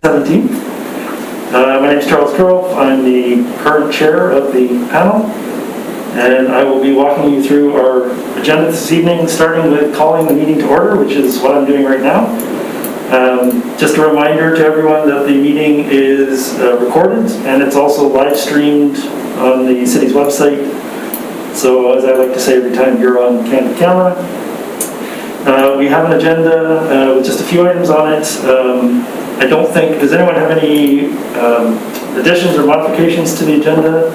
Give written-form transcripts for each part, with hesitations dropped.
17th. My name is Charles Curl. I'm the current chair of the panel, and I will be walking you through our agenda this evening, starting with calling the meeting to order, which is what I'm doing right now. Just a reminder to everyone that the meeting is recorded, and it's also live streamed on the city's website. So as I like to say every time, you're on candid camera. We have an agenda with just a few items on it. I don't think, does anyone have any additions or modifications to the agenda?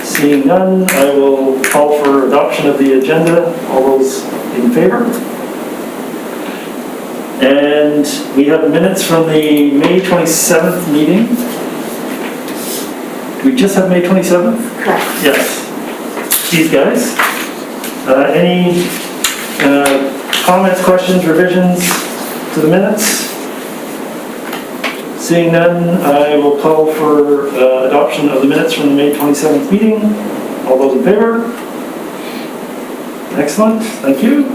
Seeing none, I will call for adoption of the agenda. All those in favor? And we have minutes from the May 27th meeting. Do we just have May 27th? Correct. Yes. These guys. Any comments, questions, revisions to the minutes? Seeing none, I will call for adoption of the minutes from the May 27th meeting. All those in favor? Excellent, thank you.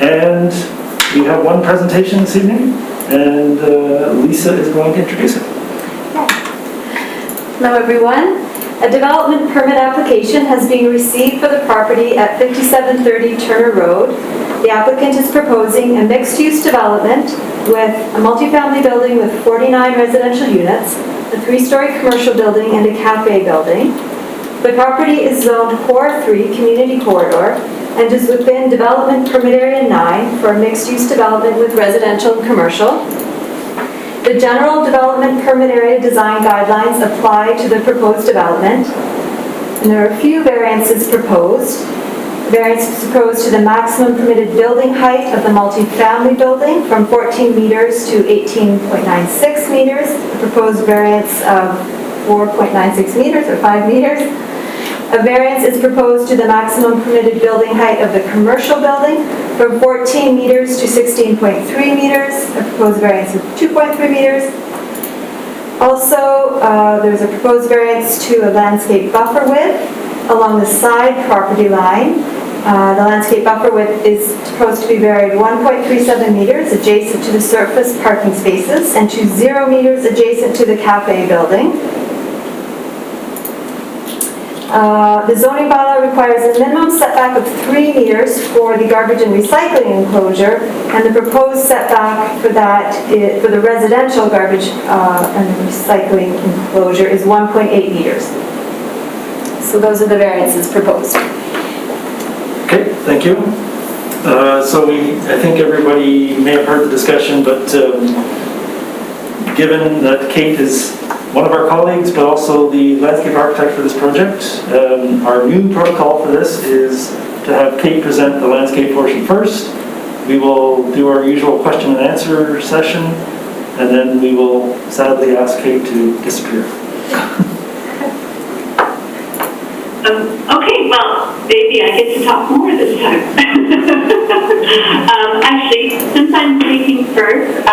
And we have one presentation this evening, and Lisa is going to introduce it. Hello everyone. A development permit application has been received for the property at 5730 Turner Road. The applicant is proposing a mixed-use development with a multifamily building with 49 residential units, a 3-story commercial building, and a cafe building. The property is zoned Core 3 Community Corridor and is within Development Permit Area 9 for a mixed-use development with residential and commercial. The general development permit area design guidelines apply to the proposed development, and there are a few variances proposed. The variance is proposed to the maximum permitted building height of the multifamily building from 14 meters to 18.96 meters. The proposed variance of 4.96 meters or 5 meters. A variance is proposed to the maximum permitted building height of the commercial building from 14 meters to 16.3 meters. A proposed variance of 2.3 meters. Also, there's a proposed variance to a landscape buffer width along the side property line. The landscape buffer width is supposed to be varied 1.37 meters adjacent to the surface parking spaces and to 0 meters adjacent to the cafe building. The zoning bylaw requires a minimum setback of 3 meters for the garbage and recycling enclosure, and the proposed setback for that for the residential garbage and recycling enclosure is 1.8 meters. So those are the variances proposed. Okay, thank you. I think everybody may have heard the discussion, but given that Kate is one of our colleagues, but also the landscape architect for this project, our new protocol for this is to have Kate present the landscape portion first. We will do our usual question and answer session, and then we will sadly ask Kate to disappear. Okay, well, maybe I get to talk more this time. Actually, since I'm speaking first,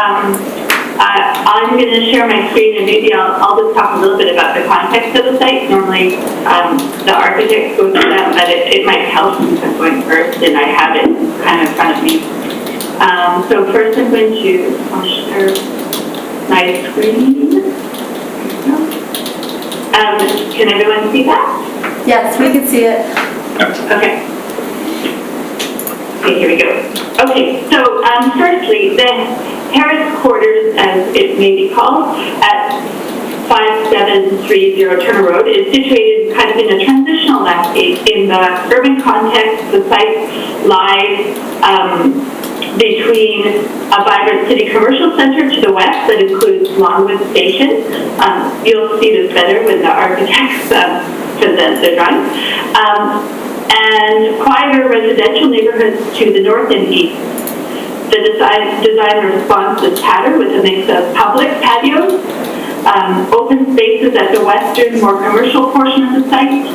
I'm going to share my screen, and maybe I'll just talk a little bit about the context of the site. Normally, the architects go through that, but it might help since I'm going first, and I have it kind of in front of me. So first I'm going to share my screen. Can everyone see that? Yes, we can see it. Okay. Okay, here we go. Okay, so firstly, the Harris Quarters, as it may be called, at 5730 Turner Road, is situated kind of in a transitional landscape. In the urban context, the site lies between a vibrant city commercial center to the west that includes Longwood Station. You'll see this better when the architects present their drawings. And quieter residential neighborhoods to the north and east. The design response is patterned with a mix of public patios, open spaces at the western, more commercial portion of the site,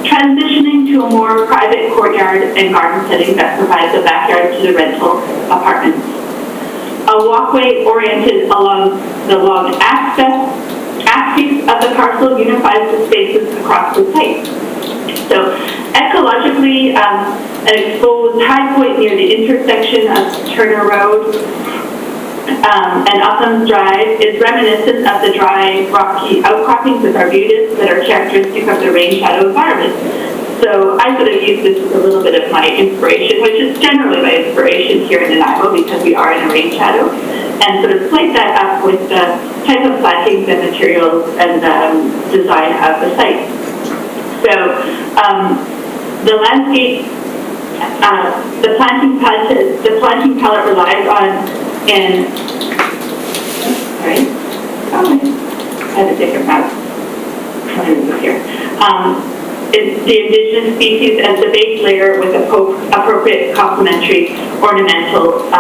transitioning to a more private courtyard and garden setting that provides a backyard to the rental apartments. A walkway oriented along the long axis of the parcel unifies the spaces across the site. So ecologically, an exposed high point near the intersection of Turner Road and Uplands Drive is reminiscent of the dry, rocky outcroppings of arbutus that are characteristic of the rain shadow environment. So I sort of use this as a little bit of my inspiration, which is generally my inspiration here in Nanaimo because we are in a rain shadow, and sort of plate that up with the type of plantings and materials and design of the site. So the landscape, the planting palette relies on sorry, I have a different map. Here. It's the indigenous species as the base layer with appropriate complementary ornamental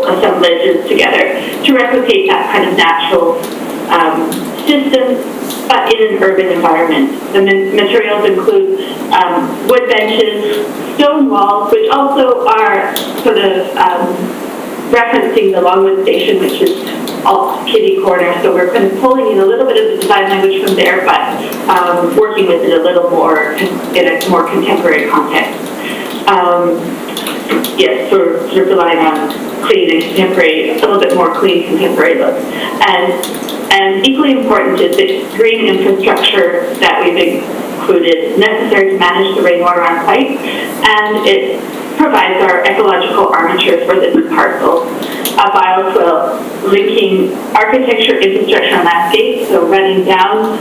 assemblages together to replicate that kind of natural system, but in an urban environment. The materials include wood benches, stone walls, which also are sort of referencing the Longwood Station, which is all kitty corner. So we're kind of pulling in a little bit of the design language from there, but working with it a little more in a more contemporary context. Yes, sort of relying on clean and contemporary, a little bit more clean contemporary look. And equally important is the green infrastructure that we've included, necessary to manage the rainwater on site, and it provides our ecological armature for this parcel, a bioswale linking architecture, infrastructure, and landscape, so running down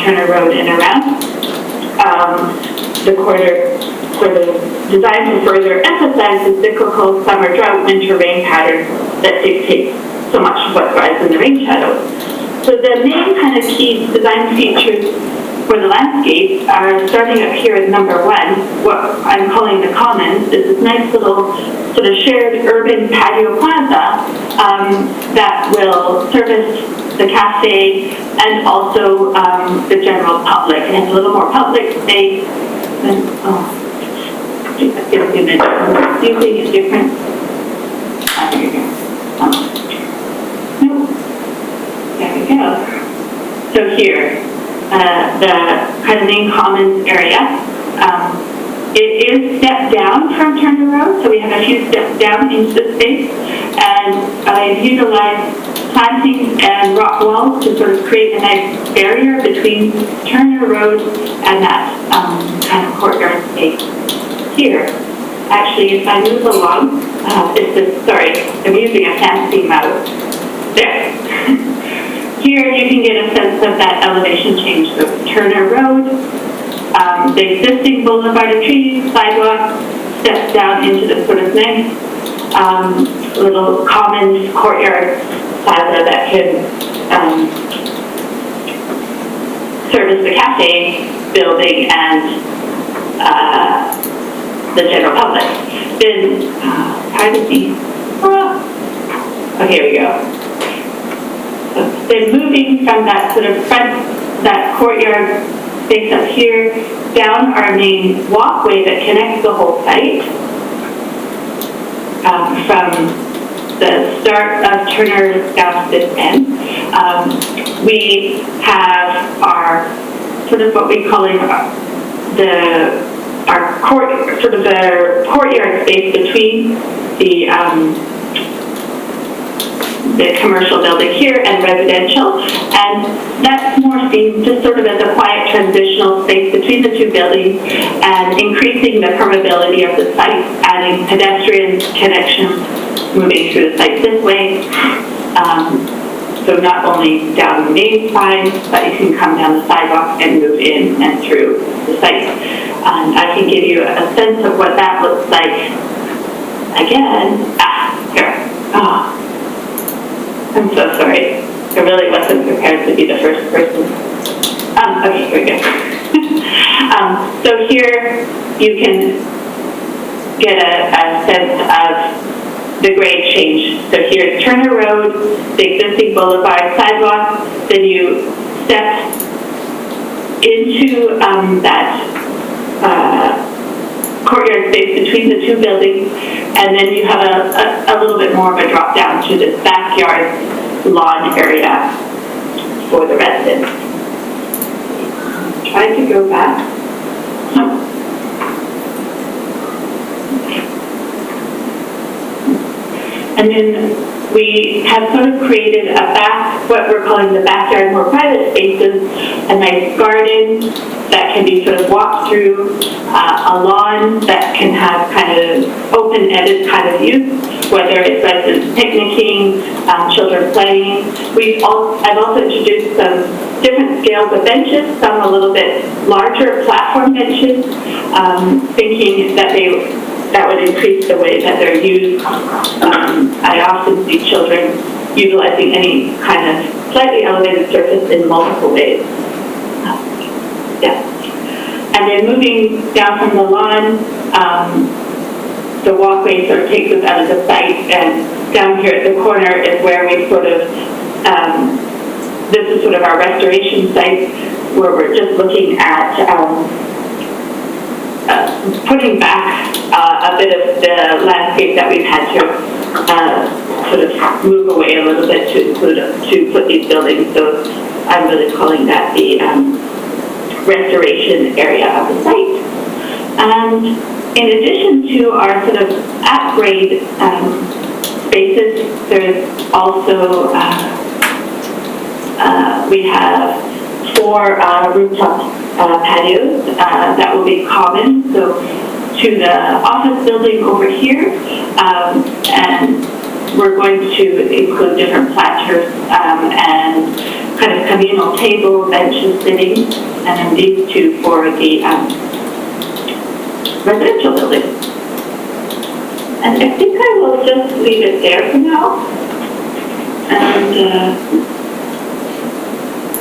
Turner Road and around. The corridor sort of designed to further emphasize the cyclical summer drought, winter rain pattern that dictates so much of what thrives in the rain shadow. So the main kind of key design features for the landscape are starting up here at number 1, what I'm calling the Commons. Is this nice little sort of shared urban patio plaza that will service the cafe and also the general public. And it's a little more public space than, do you think it's different? Here we go. No. There we go. So here, the kind of main commons area. It is stepped down from Turner Road, so we have a few steps down into the space, and I've utilized plantings and rock walls to sort of create a nice barrier between Turner Road and that kind of courtyard space here. Actually, if I move along, I'm using a fancy mouse. There. Here you can get a sense of that elevation change. So Turner Road, the existing boulevard of trees, sidewalk, steps down into the sort of nice little common courtyard plaza that can service the cafe building and the general public. Then, okay, here we go. Then moving from that sort of front, that courtyard space up here, down our main walkway that connects the whole site, from the start of Turner down to this end, we have our sort of what we're calling the courtyard space between the commercial building here and residential, and that's more seen just sort of as a quiet transitional space between the two buildings and increasing the permeability of the site, adding pedestrian connections moving through the site this way. So not only down the main side, but you can come down the sidewalk and move in and through the site. And I can give you a sense of what that looks like. Again, here. I'm so sorry. I really wasn't prepared to be the first person. Okay, here we go. So here you can get a sense of the grade change. So here's Turner Road, the existing boulevard sidewalk. Then you step into that courtyard space between the two buildings, and then you have a little bit more of a drop down to this backyard lawn area for the residents. Try to go back. And then we have sort of created what we're calling the backyard, more private spaces, a nice garden that can be sort of walked through, a lawn that can have kind of open-ended kind of use, whether it's residents picnicking, children playing. I've also introduced some different scales of benches, some a little bit larger platform benches, thinking that would increase the way that they're used. I often see children utilizing any kind of slightly elevated surface in multiple ways. Yeah. And then moving down from the lawn, the walkway sort of takes us out of the site, and down here at the corner is where we sort of, this is sort of our restoration site, where we're just looking at putting back a bit of the landscape that we've had to sort of move away a little bit to put these buildings. So I'm really calling that the restoration area of the site. And in addition to our sort of at-grade spaces, there's also, we have 4 rooftop patios that will be common, so to the office building over here, and we're going to include different platters and kind of communal table, benches, sitting, and then these 2 for the residential building. And I think I will just leave it there for now, and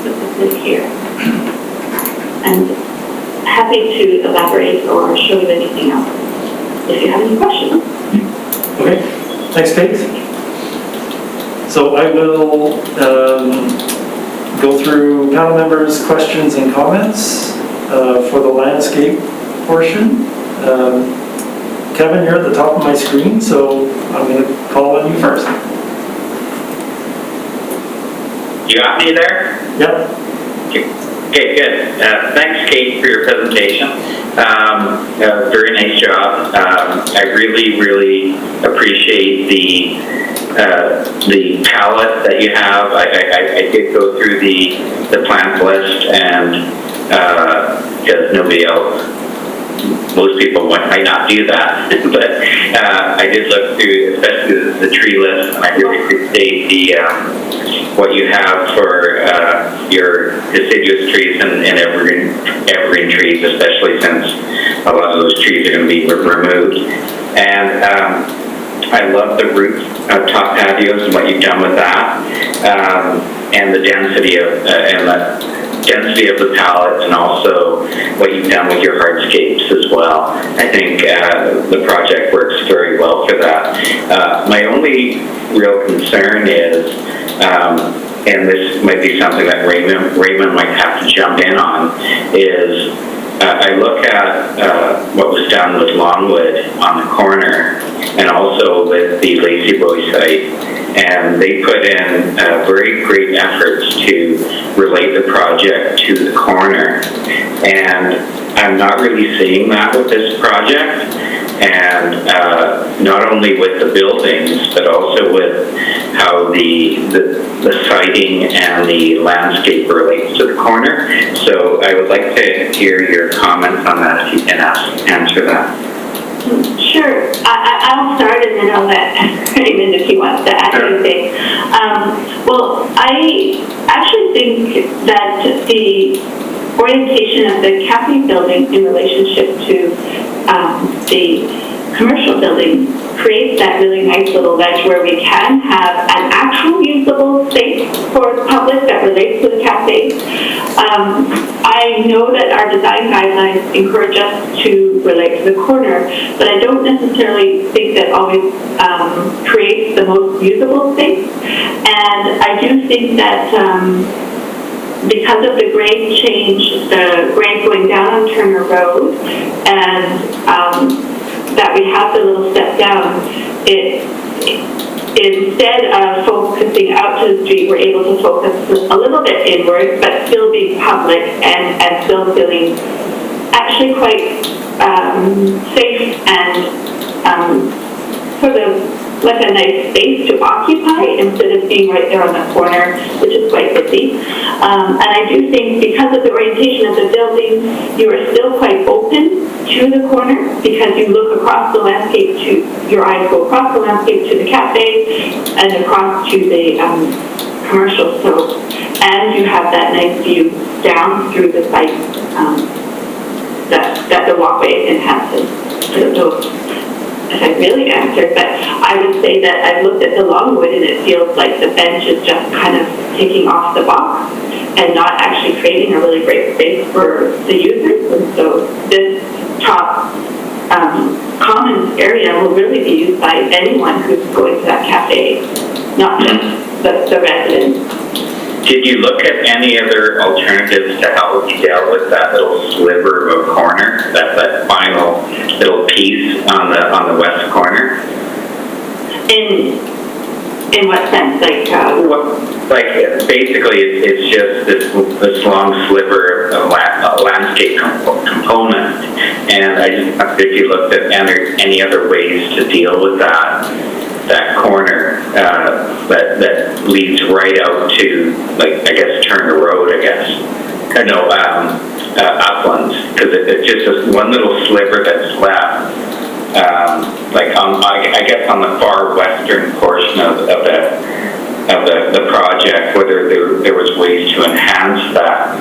put this in here. And happy to elaborate or show you anything else if you have any questions. Okay, thanks, Kate. So I will go through panel members' questions and comments for the landscape portion. Kevin, you're at the top of my screen, so I'm going to call on you first. You got me there? Yep. Okay, good. Thanks, Kate, for your presentation. Very nice job. I really, really appreciate the palette that you have. I did go through the plans list, and because nobody else, most people might not do that, but I did look through, especially the tree list, and I really appreciate what you have for your deciduous trees and evergreen trees, especially since a lot of those trees are going to be removed. And I love the rooftop patios and what you've done with that, and the density of the palettes, and also what you've done with your hardscapes as well. I think the project works very well for that. My only real concern is, and this might be something that Raymond might have to jump in on, is I look at what was done with Longwood on the corner, and also with the Lazy Boy site, and they put in very great efforts to relate the project to the corner, and I'm not really seeing that with this project, and not only with the buildings, but also with how the siding and the landscape relates to the corner. So I would like to hear your comments on that, if you can answer that. Sure. I'll start, and then I'll let Raymond, if he wants to add anything. Well, I actually think that the orientation of the cafe building in relationship to the commercial building creates that really nice little ledge where we can have an actual usable space for the public that relates to the cafe. I know that our design guidelines encourage us to relate to the corner, but I don't necessarily think that always creates the most usable space. And I do think that because of the grade change, the grade going down on Turner Road, and that we have the little step down, instead of focusing out to the street, we're able to focus a little bit inward, but still be public and still feeling actually quite safe and sort of like a nice space to occupy instead of being right there on the corner, which is quite busy. And I do think because of the orientation of the building, you are still quite open to the corner because you look across the landscape your eyes go across the landscape to the cafe and across to the commercial. So, and you have that nice view down through the site that the walkway enhances. So, if I really answered, but I would say that I've looked at the longwood and it feels like the bench is just kind of taking off the box and not actually creating a really great space for the users. And so this top commons area will really be used by anyone who's going to that cafe, not just the residents. Did you look at any other alternatives to how you dealt with that little sliver of a corner, that final little piece on the west corner? In what sense? Like basically, it's just this long sliver of landscape component, and I just wondered if you looked at any other ways to deal with that corner that leads right out to, like, I guess, Turner Road, I guess. No, uplands, because it's just this one little sliver that's left, I guess on the far western portion of the project, whether there was ways to enhance that.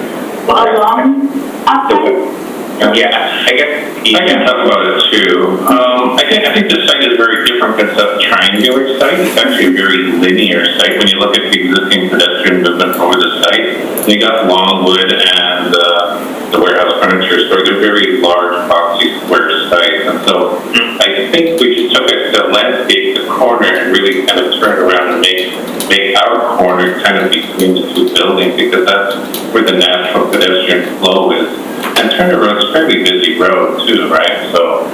Well, along uplands? Yeah, I guess. I can talk about it too. I think the site is very different than a triangular site. It's actually a very linear site when you look at the existing pedestrian movement over the site. You got Longwood and the warehouse furniture store. They're very large boxy square sites. And so I think we just took it to landscape the corner and really kind of turn around and make our corner kind of between the two buildings, because that's where the natural pedestrian flow is. And Turner Road's a fairly busy road too, right? So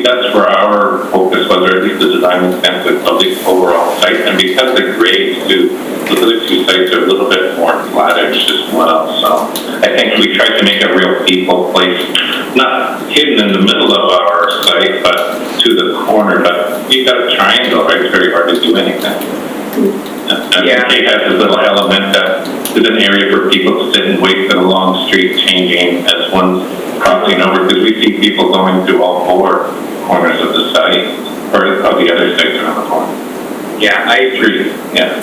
that's where our focus was, or at least the design intent of the overall site. And because the grades too, the other two sites are a little bit more flattish as well. So I think we tried to make a real people place, not hidden in the middle of our site, but to the corner. But you got a triangle, right? It's very hard to do anything. And yeah. It has this little element that is an area for people to sit and wait for the long street changing as one's crossing over, because we see people going through all four corners of the site, or of the other sites around the corner. Yeah, I agree. Yeah.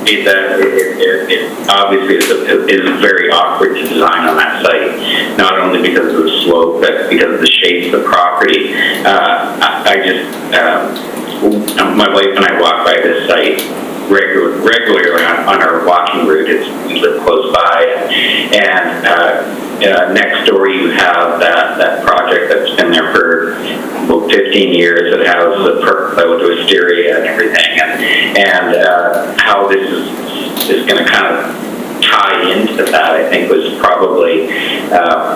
It obviously is very awkward to design on that site, not only because of the slope, but because of the shape of the property. My wife and I walk by this site regularly on our walking route. We live close by, and next door you have that project that's been there for about 15 years. It has the perk with wisteria and everything, and how this is going to kind of tie into that, I think, was probably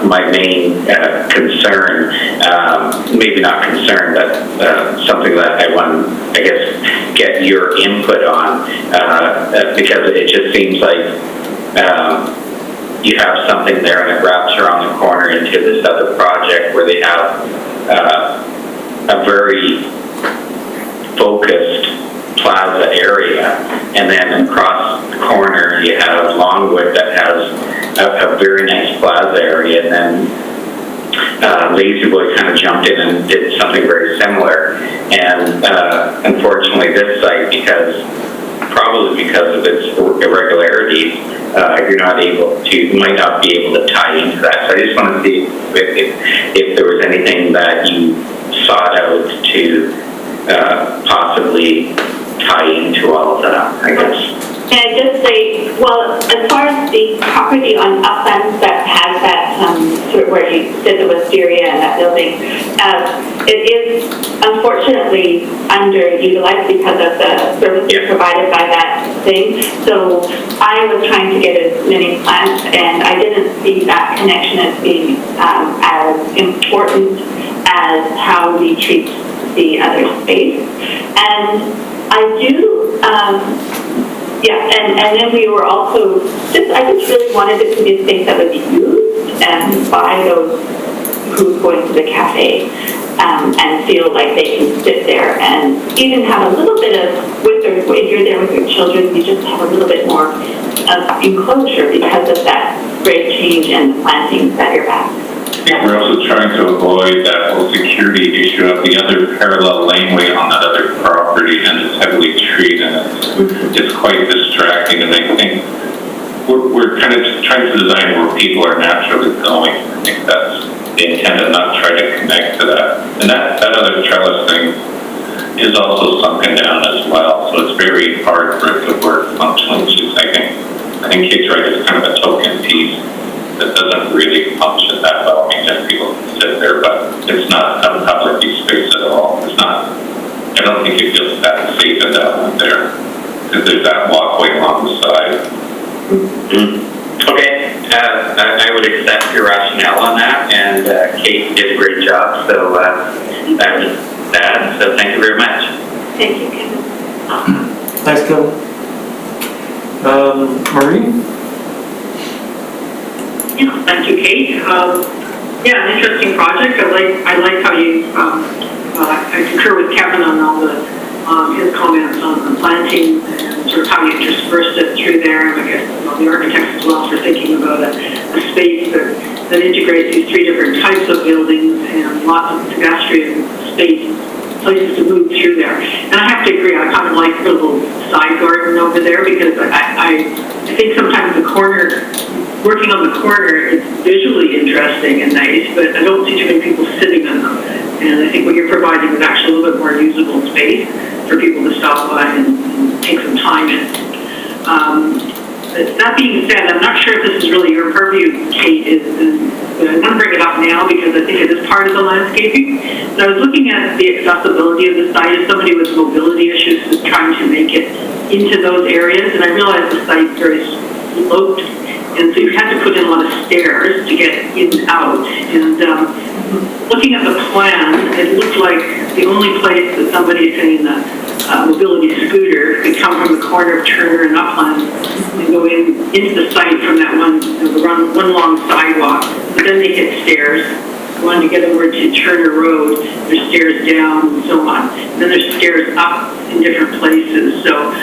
my main concern. Maybe not concern, but something that I want to, I guess, get your input on, because it just seems like you have something there and it wraps around the corner into this other project where they have a very focused plaza area, and then across the corner you have Longwood that has a very nice plaza area, and then Lazy Boy kind of jumped in and did something very similar. And unfortunately this site, probably because of its irregularities, you might not be able to tie into that. So I just want to see if there was anything that you sought out to possibly tie into all of that, I guess. Can I just say, well, as far as the property on Uplands that has that sort of where you said the wisteria and that building, it is unfortunately underutilized because of the services provided by that thing. So I was trying to get as many plants, and I didn't see that connection as being as important as how we treat the other space. And I do, and then we were also, I just really wanted it to be a space that would be used and by those who's going to the cafe and feel like they can sit there and even have a little bit of, if you're there with your children, you just have a little bit more of enclosure because of that great change in the plantings that you're at. I think we're also trying to avoid that whole security issue of the other parallel laneway on that other property, and it's heavily treed, and it's quite distracting. And I think we're kind of just trying to design where people are naturally going. I think that's the intent, of not try to connect to that. And that other trellis thing is also sunken down as well, so it's very hard for it to work functionally. I think Kate's right, it's kind of a token piece that doesn't really function that well. I mean, just people can sit there, but it's not a public use space at all. It's not, I don't think it feels that safe and out there, because there's that walkway along the side. Okay, I would accept your rationale on that, and Kate did a great job, so that was that. So thank you very much. Thank you, Kevin. Thanks, Kevin. Marie? Yeah, thank you, Kate. Yeah, an interesting project. I like how you, I concur with Kevin on all the, his comments on the planting and sort of how you interspersed it through there. And I guess the architects as well for thinking about a space that integrates these three different types of buildings and lots of pedestrian space, places to move through there. And I have to agree, I kind of like the little side garden over there because I think sometimes the corner, working on the corner, it's visually interesting and nice, but I don't see too many people sitting in them. And I think what you're providing is actually a little bit more usable space for people to stop by and take some time in. That being said, I'm not sure if this is really your purview, Kate, but I want to bring it up now because I think it is part of the landscaping. So I was looking at the accessibility of the site as somebody with mobility issues who's trying to make it into those areas, and I realized the site's very sloped. And so you had to put in a lot of stairs to get in and out. And looking at the plan, it looked like the only place that somebody saying the mobility scooter could come from the corner of Turner and Upland and go into the site from that one long sidewalk. But then they hit stairs. Wanted to get over to Turner Road, there's stairs down and so on. And then there's stairs up in different places. So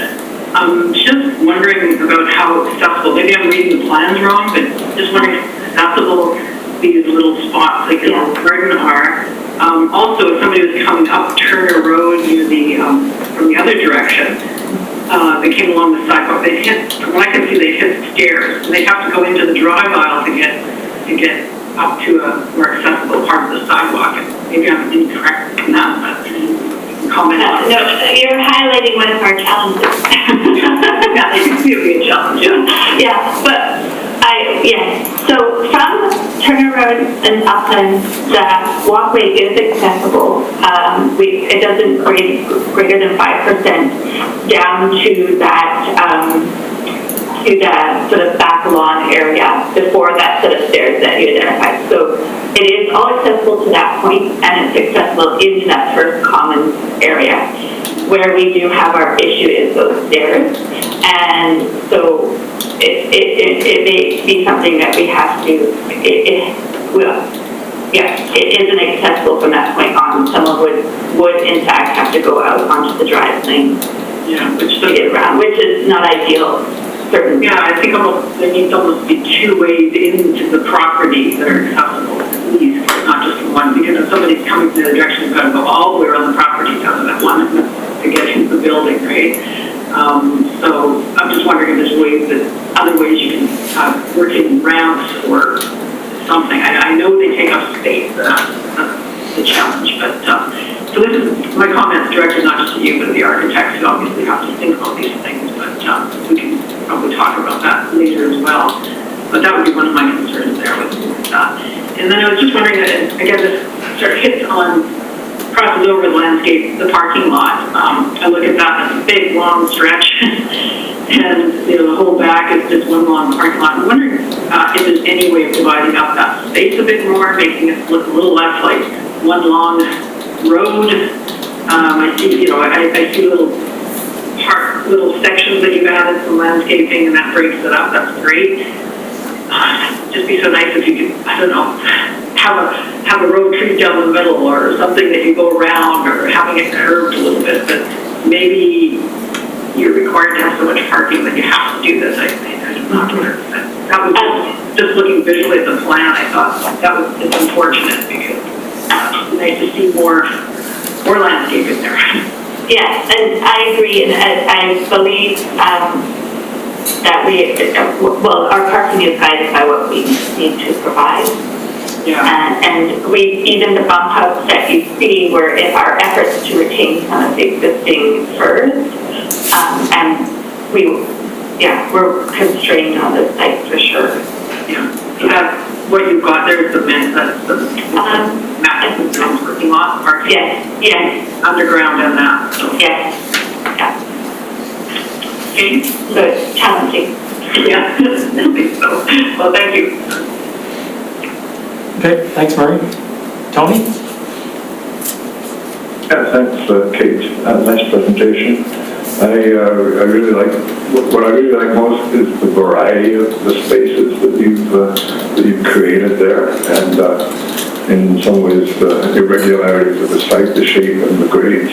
I'm just wondering about how accessible, maybe I'm reading the plans wrong, but just wondering how accessible these little spots like the garden are. Also, if somebody was coming up Turner Road near from the other direction, they came along the sidewalk, they hit, from what I can see, they hit stairs, and they have to go into the drive aisle to get up to a more accessible part of the sidewalk. And maybe I'm incorrect in that, but comment on it. No, you're highlighting one of our challenges. Yeah, it could be a challenge. Yeah, but so from Turner Road and Upland, the walkway is accessible. It doesn't grade greater than 5% down to that to the sort of back lawn area before that set of stairs that you identified. So it is all accessible to that point, and it's accessible into that first common area. Where we do have our issue is those stairs, and so it may be something that we have to, it isn't accessible from that point on. Someone would in fact have to go out onto the drive lane to get around, which is not ideal. Certainly. Yeah, I think there needs to almost be two ways into the property that are accessible, at least, not just one, because if somebody's coming from the other direction, they've got to go all the way around the property down to that one to get into the building, right? So I'm just wondering if there's other ways you can work in ramps or something. I know they take up space, that's the challenge, but so this is, my comments directed not just to you, but the architects who obviously have to think about these things, but we can probably talk about that later as well. But that would be one of my concerns there with that. And then I was just wondering, again, this sort of crosses over the landscape, the parking lot. I look at that, it's a big, long stretch, and the whole back is just one long parking lot. I'm wondering if there's any way of dividing up that space a bit more, making it look a little less like one long road. I see little sections that you've added some landscaping, and that breaks it up. That's great. Just be so nice if you could, I don't know, have a road tree down the middle or something that you go around or having it curved a little bit, but maybe you're required to have so much parking that you have to do this. I'm not sure. That was just looking visually at the plan, I thought it's unfortunate because it's nice to see more landscaping there. Yes, and I agree, and I believe that our parking is guided by what we need to provide. Yeah. And even the bump outs that you see were our efforts to retain some of the existing firs, and we're constrained on this site for sure. Yeah. So that's what you've got there is the map that's parking lot, parking. Yes. Underground and that. So. Yes. Yeah. Okay. So it's challenging. Yeah. So, well, thank you. Okay, thanks, Marie. Tony? Yeah, thanks, Kate. Nice presentation. I really like what I really like most is the variety of the spaces that you've created there, and in some ways the irregularities of the site, the shape and the grades,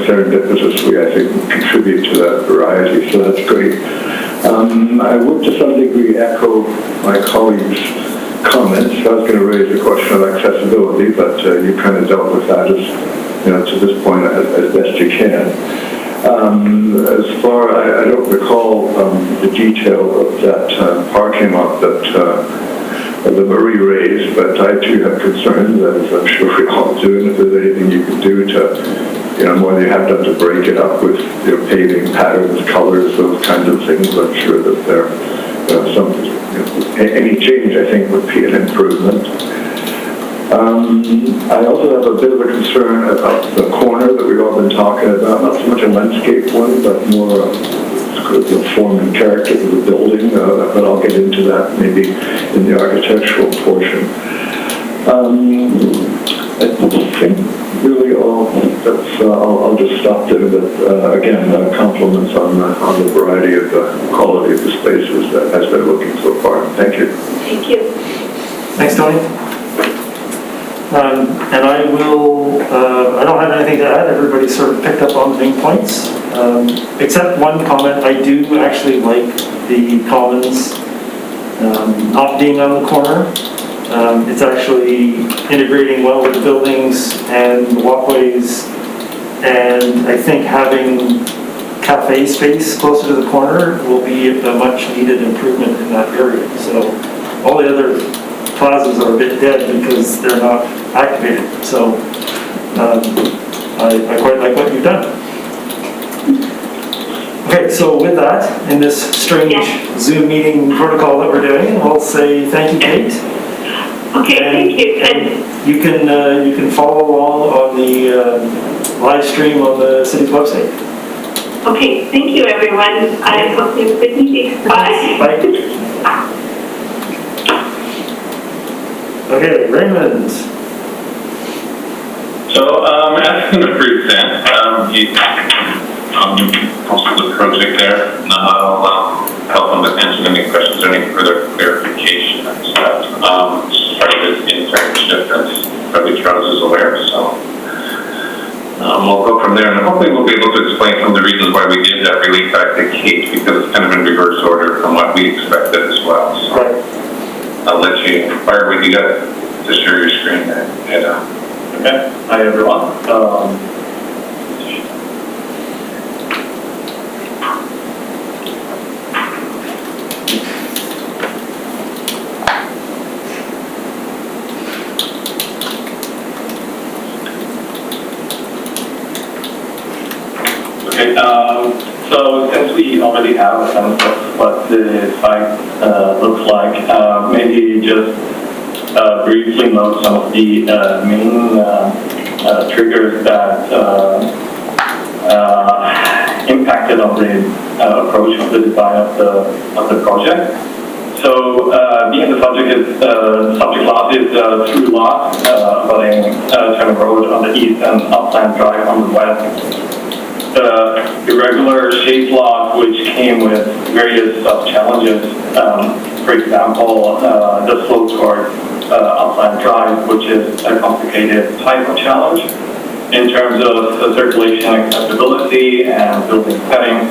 serendipitously I think contribute to that variety. So that's great. I would to some degree echo my colleagues' comments. I was going to raise the question of accessibility, but you kind of dealt with that as to this point as best you can. As far, I don't recall the detail of that parking lot that Marie raised, but I too have concerns, as I'm sure we all do, and if there's anything you can do to, more than you have done to break it up with paving patterns, colors, those kinds of things, I'm sure that there any change I think would be an improvement. I also have a bit of a concern about the corner that we've all been talking about, not so much a landscape one, but more the form and character of the building, but I'll get into that maybe in the architectural portion. I think really I'll just stop there, but again, compliments on the variety of the quality of the spaces that has been looking so far. Thank you. Thank you. Thanks, Tony. And I will, I don't have anything to add. Everybody sort of picked up on the main points. Except one comment, I do actually like the commons not being on the corner. It's actually integrating well with the buildings and the walkways, and I think having cafe space closer to the corner will be a much needed improvement in that area. So all the other plazas are a bit dead because they're not activated. So I quite like what you've done. Okay, so with that, in this strange Zoom meeting protocol that we're doing, we'll say thank you, Kate. Okay, thank you. And you can follow along on the live stream on the city's website. Okay, thank you, everyone. I hope you have a good meeting. Bye. Bye. Okay, Raymond. So, asking to present, also the project there, and I'll help them with answering any questions or any further clarification and stuff. Started this internship, as probably Charles is aware, so we'll go from there, and hopefully we'll be able to explain some of the reasons why we did that relief back to Kate, because it's kind of in reverse order from what we expected as well. So Right. I'll let you fire with you guys to share your screen there. Okay. Hi, everyone. Okay, so since we already have a sense of what the site looks like, maybe just briefly note some of the main triggers that impacted on the approach of the design of the project. So, being the subject lot is through lot, abutting Turner Road on the east and Upland Drive on the west. The irregular shaped lot, which came with various challenges, for example, the slope towards Upland Drive, which is a complicated type of challenge in terms of circulation accessibility and building setting.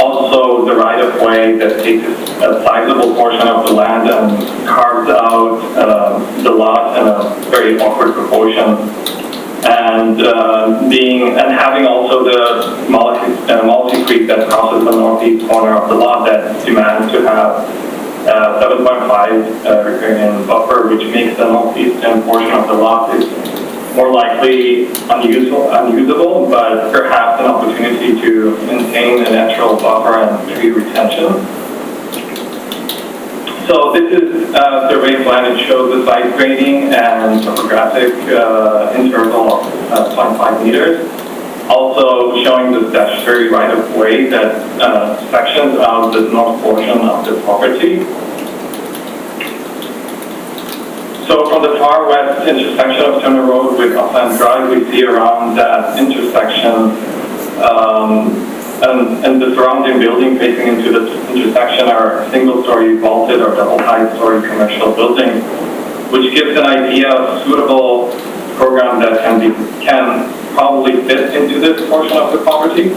Also, the right-of-way that takes a sizable portion of the land and carves out the lot in a very awkward proportion, and having also the Multi Creek that crosses the northeast corner of the lot that demands to have 7.5 riparian buffer, which makes the northeastern portion of the lot is more likely unusable, but perhaps an opportunity to maintain a natural buffer and tree retention. So this is a survey plan. It shows the site grading and topographic interval of 0.5 meters. Also showing the statutory right-of-way that sections out the north portion of the property. So from the far west intersection of Turner Road with Upland Drive, we see around that intersection and the surrounding building facing into the intersection are single-story vaulted or double-high-story commercial buildings, which gives an idea of a suitable program that can probably fit into this portion of the property.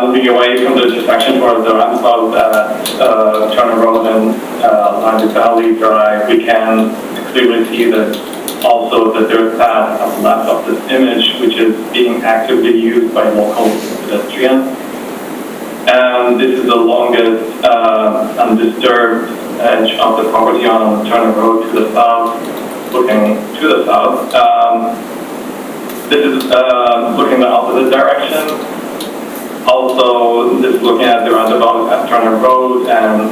Moving away from the intersection towards the roundabout at Turner Road and Atlantic Valley Drive, we can clearly see that also the dirt path on the left of this image, which is being actively used by local pedestrians. And this is the longest undisturbed edge of the property on Turner Road to the south, looking to the south. This is looking in the opposite direction. Also, this is looking at the roundabout at Turner Road and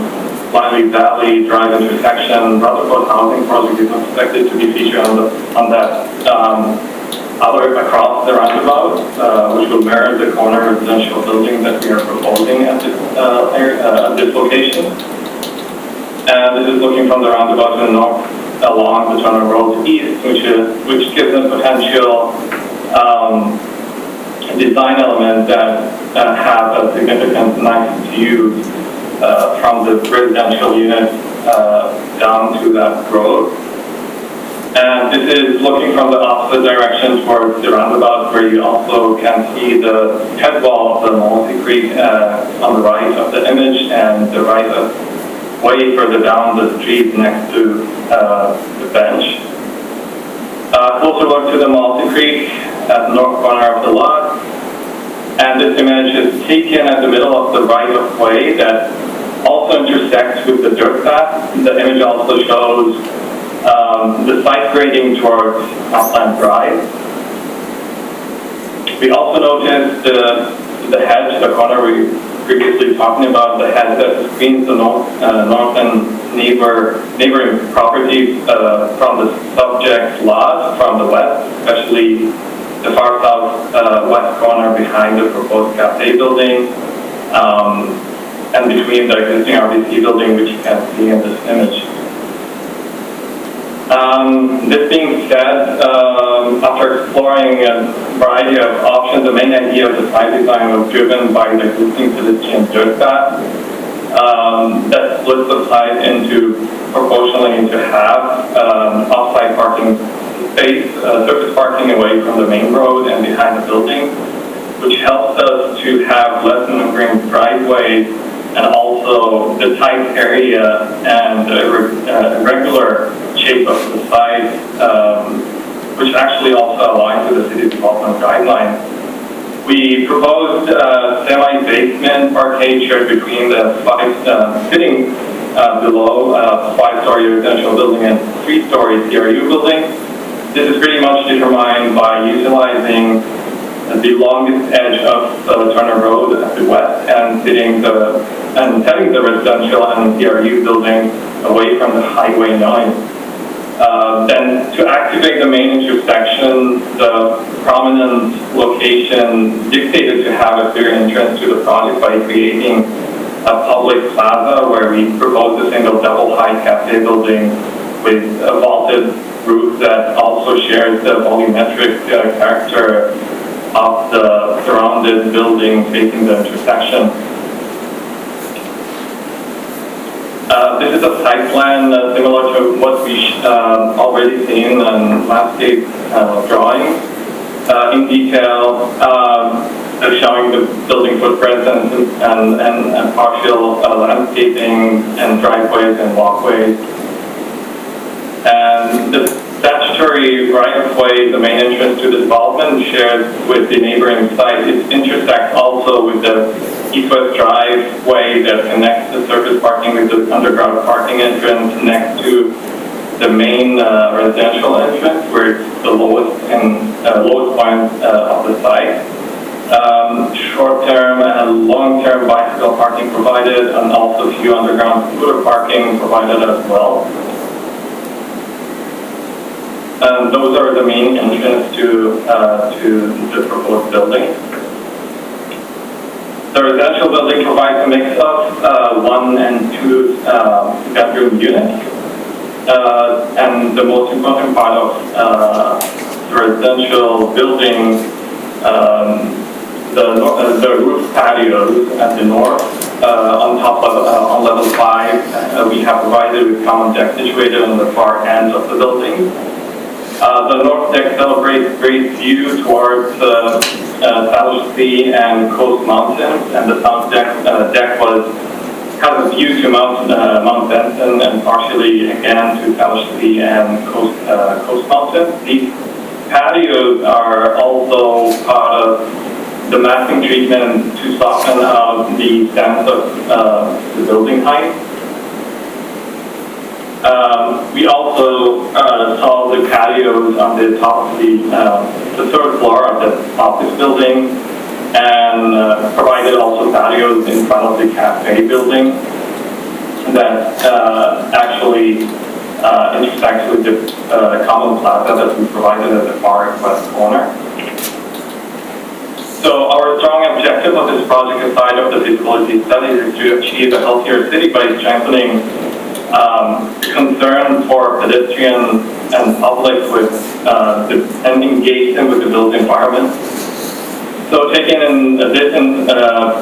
Atlantic Valley Drive intersection. Rutherford housing project is expected to be featured on that other across the roundabout, which will mirror the corner residential building that we are proposing at this location. And this is looking from the roundabout to the north along the Turner Road east, which gives a potential design element that have a significant nice view from the residential unit down to that road. And this is looking from the opposite direction towards the roundabout, where you also can see the head wall of the Multi Creek on the right of the image, and the right of way further down the street next to the bench. Closer look to the Multi Creek at the north corner of the lot. And this image is taken at the middle of the right-of-way that also intersects with the dirt path. The image also shows the site grading towards Upland Drive. We also noticed the hedge, the corner we previously talking about, the hedge that screens the north and neighboring properties from the subject lot from the west, especially the far south west corner behind the proposed cafe building, and between the existing RBC building, which you can see in this image. This being said, after exploring a variety of options, the main idea of the site design was driven by the existing pedestrian dirt path that splits the site proportionally into half, off-site parking space, surface parking away from the main road and behind the building, which helps us to have less maneuvering driveways, and also the tight area and the irregular shape of the site, which actually also aligns with the city development guidelines. We proposed a semi-basement parkade shared between the sitting below a 5-story residential building and 3-story CRU building. This is pretty much determined by utilizing the longest edge of Turner Road at the west and setting the residential and CRU building away from the Highway 9. Then to activate the main intersection, the prominent location dictated to have a clear entrance to the project by creating a public plaza where we proposed a single double-high cafe building with a vaulted roof that also shares the volumetric character of the surrounded building facing the intersection. This is a site plan similar to what we already seen in landscape drawings in detail, showing the building footprints and partial landscaping and driveways and walkways. And the statutory right-of-way, the main entrance to the development, shared with the neighboring site. It intersects also with the east-west driveway that connects the surface parking with the underground parking entrance next to the main residential entrance, where it's the lowest point of the site. Short-term and long-term bicycle parking provided, and also a few underground scooter parking provided as well. Those are the main entrance to the proposed building. The residential building provides a mix of 1 and 2 bedroom units. And the most important part of the residential building, the roof patios at the north, on top of on level 5, we have provided with common deck situated on the far end of the building. The north deck celebrates great view towards South Sea and Coast Mountains, and the south deck has a view to Mount Benson and partially again to South Sea and Coast Mountains. These patios are also part of the massing treatment to soften out the sense of the building height. We also saw the patios on the top of the third floor of the office building, and provided also patios in front of the cafe building that actually intersects with the common plaza that we provided at the far west corner. So our strong objective of this project, aside of the feasibility study, is to achieve a healthier city by strengthening concern for pedestrians and public and engagement with the built environment. So taking in addition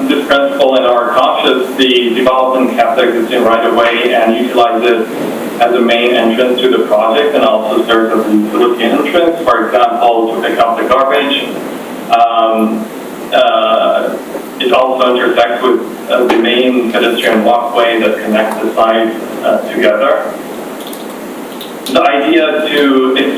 this principle in our conscious, the development kept the existing right of way and utilized it as a main entrance to the project, and also serves as a utility entrance, for example, to pick up the garbage. It also intersects with the main pedestrian walkway that connects the sites together. The idea is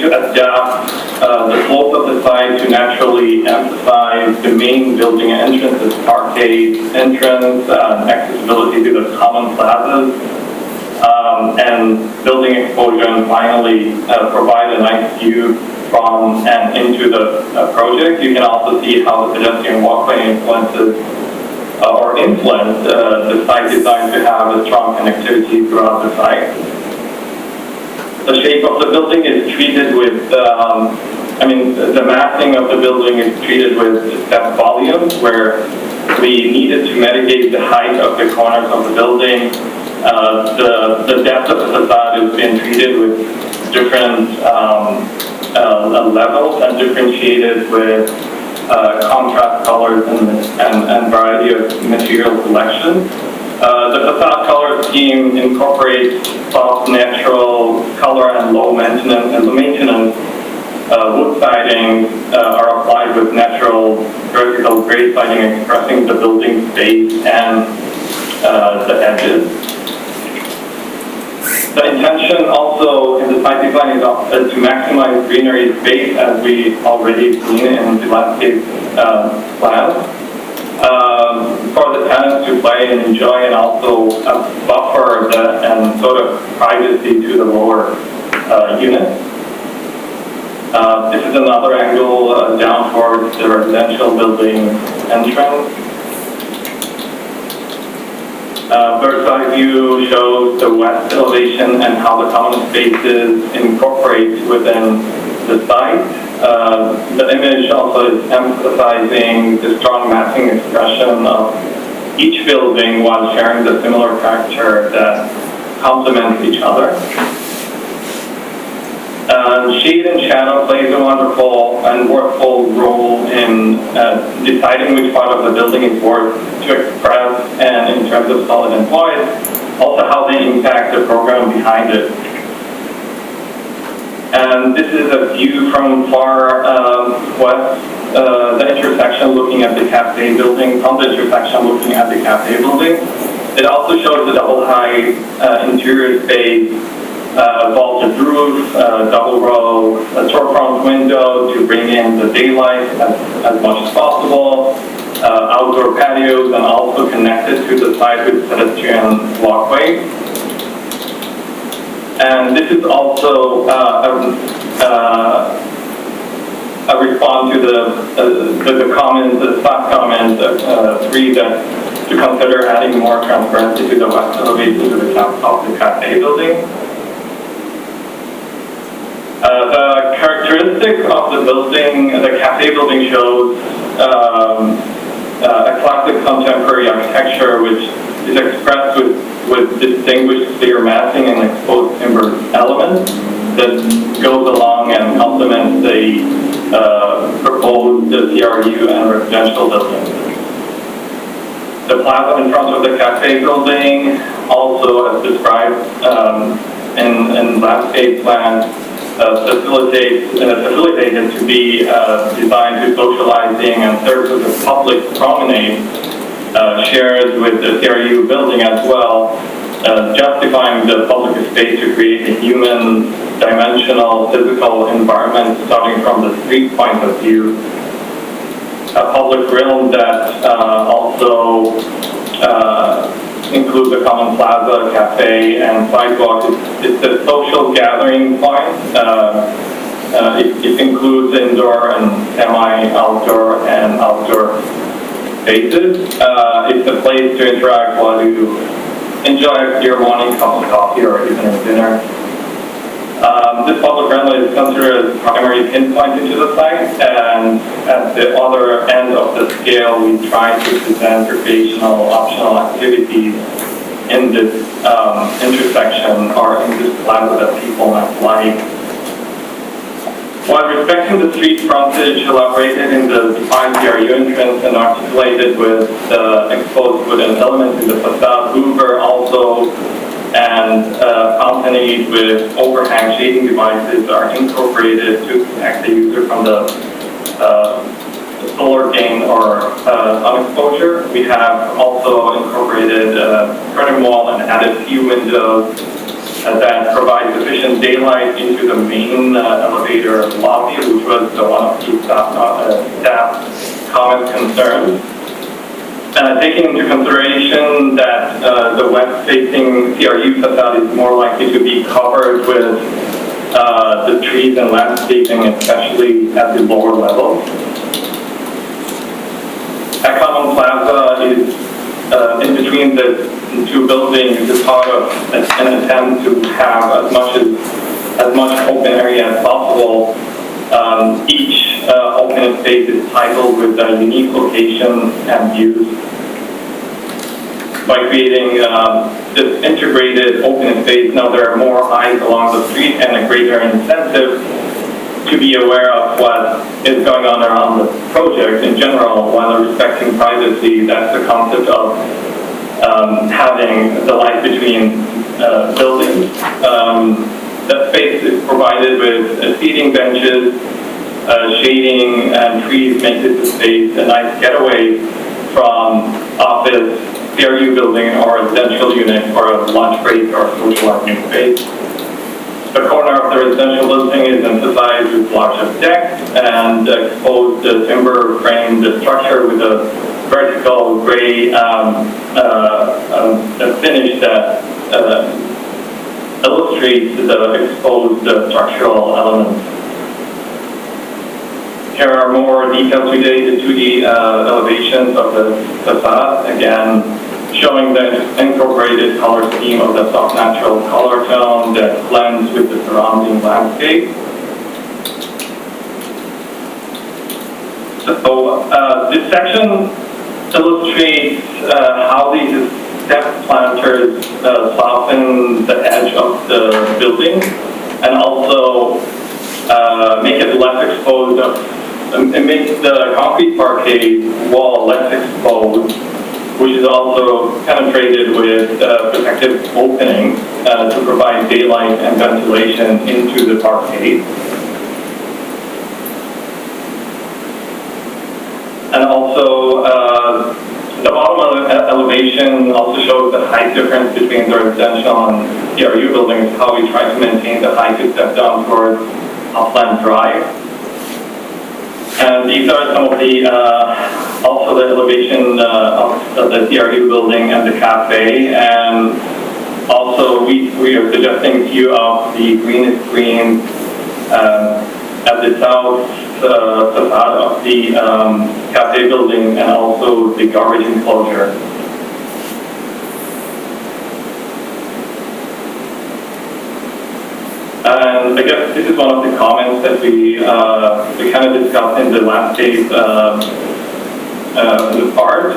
to adapt the slope of the site to naturally emphasize the main building entrances, arcade entrance, accessibility to the common plazas, and building exposure, and finally provide a nice view from and into the project. You can also see how the pedestrian walkway influence the site design to have a strong connectivity throughout the site. The shape of the building is treated with, the massing of the building is treated with step volumes, where we needed to mitigate the height of the corners of the building. The depth of the facade has been treated with different levels and differentiated with contrast colors and variety of material selection. The facade color scheme incorporates soft, natural color and low maintenance. Wood sidings are applied with natural vertical gray siding, expressing the building base and the edges. The intention also in the site design is to maximize greenery space, as we already seen in the landscape plan. For the tenants to play and enjoy, and also buffer and sort of privacy to the lower units. This is another angle down towards the residential building entrance. Bird's eye view shows the west elevation and how the common spaces incorporate within the site. The image also is emphasizing the strong massing expression of each building while sharing the similar character that complements each other. Shade and shadow plays a wonderful and worthwhile role in deciding which part of the building is worth to express, and in terms of solid and void, also how they impact the program behind it. And this is a view from far west, the intersection looking at the cafe building, from the intersection looking at the cafe building. It also shows the double high interior space, vaulted roof, double row, a storefront window to bring in the daylight as much as possible, outdoor patios, and also connected to the site with pedestrian walkway. And this is also a response to the comments, the staff comment 3, that to consider adding more transparency to the west elevation to the top of the cafe building. The characteristic of the building, the cafe building shows a classic contemporary architecture which is expressed with distinguished clear massing and exposed timber elements that goes along and complements the proposed CRU and residential buildings. The plaza in front of the cafe building, also as described in landscape plan, facilitated to be designed to socializing and serve as a public promenade, shared with the CRU building as well, justifying the public space to create a human dimensional physical environment starting from the street point of view. A public realm that also includes a common plaza, cafe, and sidewalk. It's a social gathering point. It includes indoor and semi-outdoor and outdoor spaces. It's a place to interact while you enjoy your morning cup of coffee or evening dinner. This public realm is considered as primary pinpoint into the site, and at the other end of the scale, we try to present recreational optional activities in this intersection or in this plaza that people might like. While respecting the street frontage elaborated in the defined CRU entrance and articulated with the exposed wooden elements in the facade, Hoover also and accompanied with overhang shading devices are incorporated to protect the user from the solar gain or sun exposure. We have also incorporated curtain wall and added few windows that provide sufficient daylight into the main elevator lobby, which was one of the staff comment concerns. Taking into consideration that the west-facing CRU facade is more likely to be covered with the trees and landscaping, especially at the lower level. A common plaza is in between the two buildings is part of an attempt to have as much open area as possible. Each open space is titled with a unique location and views. By creating this integrated open space, now there are more eyes along the street and a greater incentive to be aware of what is going on around the project in general while respecting privacy. That's the concept of having the light between buildings. That space is provided with seating benches, shading, and trees make this space a nice getaway from office, CRU building, or residential unit for a lunch break or socializing space. The corner of the residential building is emphasized with larger decks and exposed timber framed structure with a vertical gray finish that illustrates the exposed structural elements. Here are more details related to the elevations of the facade, again showing the incorporated color scheme of the soft natural color tone that blends with the surrounding landscape. So this section illustrates how these step planters soften the edge of the building and also make it less exposed. It makes the concrete parquet wall less exposed which is also penetrated with protective openings to provide daylight and ventilation into the parkade. And also, the bottom elevation also shows the height difference between the residential and CRU buildings, how we try to maintain the height to step down towards Upland Drive. And these are some of the, also the elevation of the CRU building and the cafe. And also we are suggesting view of the green screen at the south facade of the cafe building and also the garbage enclosure. And I guess this is one of the comments that we kind of discussed in the landscape part.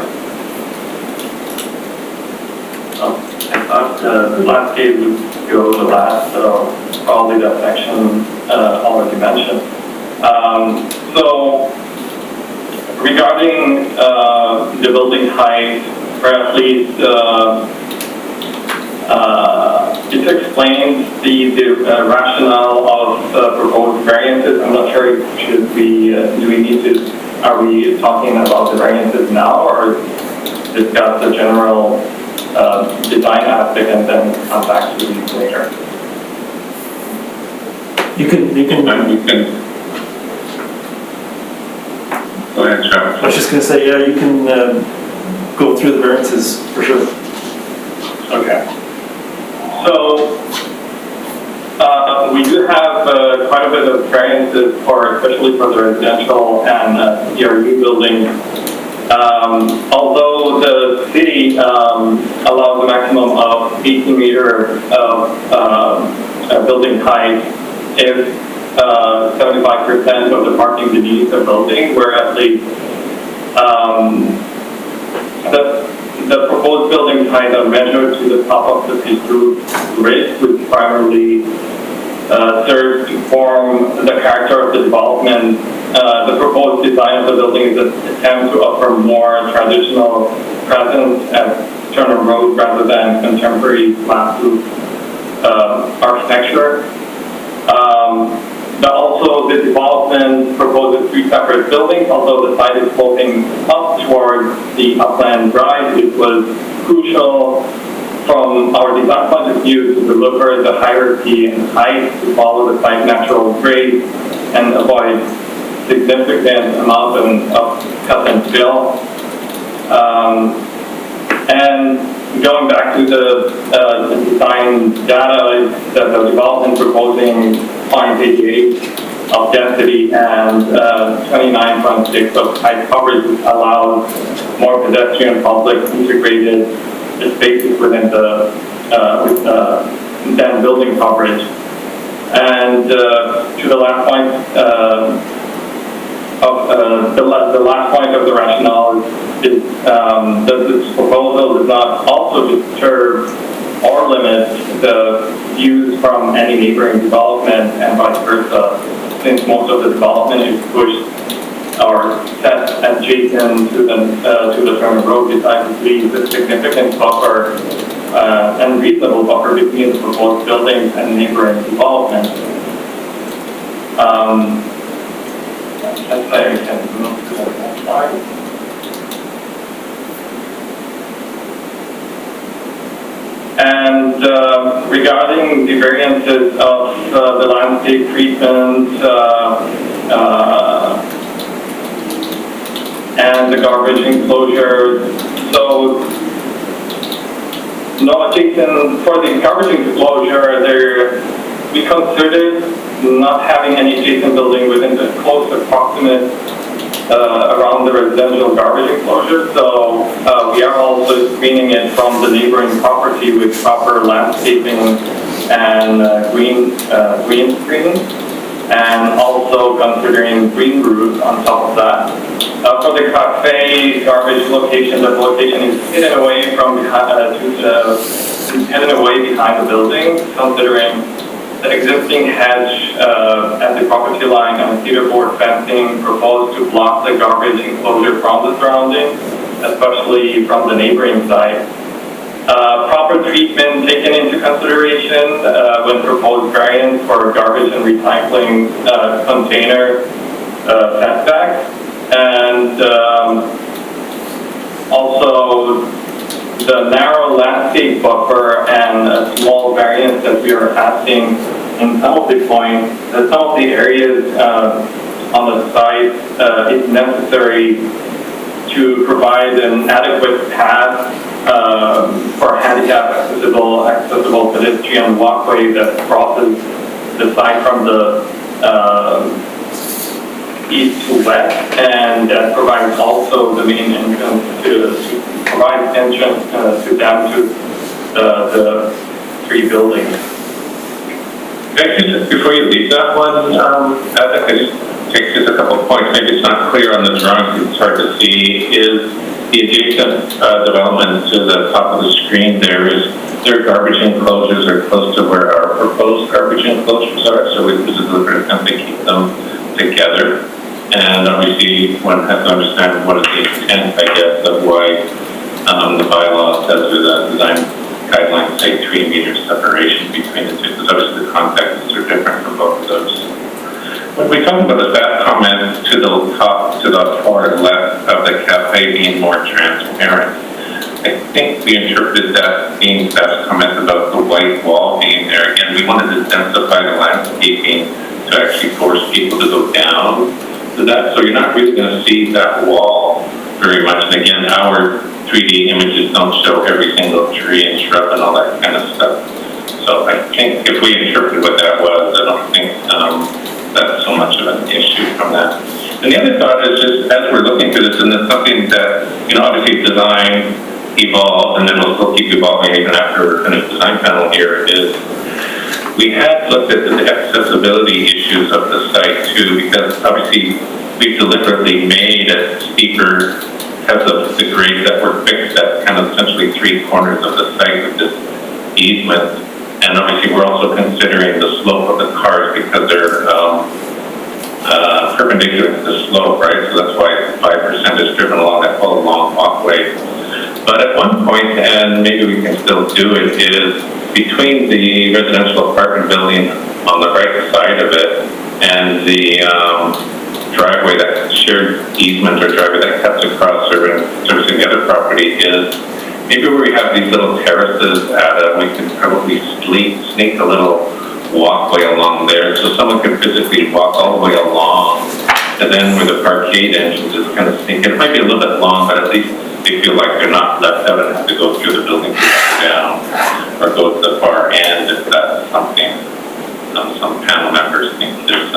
I thought the landscape would go the last, so probably that section already mentioned. So regarding the building height, or at least it explains the rationale of proposed variances. I'm not sure if should we do we need to, are we talking about the variances now or discuss the general design aspect and then come back to these later? You can. Go ahead, Travis. I was just going to say, yeah, you can go through the variances for sure. Okay. So we do have quite a bit of variances especially for the residential and CRU building. Although the city allows a maximum of 18 meters of building height if 75% of the parking beneath the building, whereas the proposed building height are measured to the top of the pitched roof ridge, which primarily serves to form the character of the development. The proposed design of the building is an attempt to offer more traditional presence at Turner Road rather than contemporary flat roof architecture. But also the development proposes 3 separate buildings, although the site is sloping up towards the Upland Drive. It was crucial from our design point of view to deliver the hierarchy and height to follow the site natural grade and avoid significant amount of cut and fill. And going back to the design data, that the development proposing 0.88 of density and 29.6 of height coverage, which allows more pedestrian public integrated spaces within the then building coverage. And to the last point the last point of the rationale is that this proposal does not also disturb or limit the views from any neighboring development and vice versa, since most of the development is pushed or set adjacent to the Turner Road, besides leaves a significant buffer and reasonable buffer between the proposed buildings and neighboring development. I can move to the next slide. And regarding the variances of the landscape treatment and the garbage enclosures, so no adjacent for the garbage enclosure, we considered not having any adjacent building within the close approximate around the residential garbage enclosure. So we are also screening it from the neighboring property with proper landscaping and green screen, and also considering green roofs on top of that. For the cafe garbage location, the location is hidden away from behind, hidden away behind the building, considering the existing hedge at the property line and cedar board fencing proposed to block the garbage enclosure from the surroundings. especially from the neighboring side. Proper treatment taken into consideration when proposed variance for garbage and recycling container setback, and also the narrow landscape buffer and a small variance that we are asking in some of the points, some of the areas on the site, if necessary, to provide an adequate path for handicap accessible pedestrian walkway that crosses the site from the east to west, and that provides also the main entrance to provide entrance to down to the three buildings. Actually, just before you leave that one, I think I just take just a couple of points. Maybe it's not clear on the drawings, it's hard to see, is the adjacent development to the top of the screen there garbage enclosures are close to where our proposed garbage enclosures are, so it was a deliberate attempt to keep them together. And obviously one has to understand what is the intent, I guess, of why the bylaw says or the design guidelines say 3 meter separation between the two, because obviously the contexts are different for both of those. When we talk about the staff comment to the top, to the far left of the cafe being more transparent, I think we interpreted that being staff's comment about the white wall being there. Again, we wanted to densify the landscaping to actually force people to go down to that, so you're not really going to see that wall very much. And again, our 3D images don't show every single tree and shrub and all that kind of stuff. So I think if we interpreted what that was, I don't think that's so much of an issue from that. And the other thought is just as we're looking through this, and it's something that, obviously design evolved, and then will still keep evolving even after we're finished design panel here, is we had looked at the accessibility issues of the site too, because obviously we've deliberately made it steeper because of the grades that were fixed at kind of essentially 3 corners of the site with this easement. And obviously we're also considering the slope of the cars because they're perpendicular to the slope, right? So that's why 5% is driven along that whole long walkway. But at one point, and maybe we can still do it, is between the residential apartment building on the right side of it and the driveway, that shared easement or driveway that cuts across servicing the other property, is maybe where we have these little terraces at it, we can probably sneak a little walkway along there so someone can physically walk all the way along, and then where the parkade entrance is kind of sneak. It might be a little bit long, but at least they feel like they're not left out and have to go through the building to go down or go to the far end if that's something some panel members think there's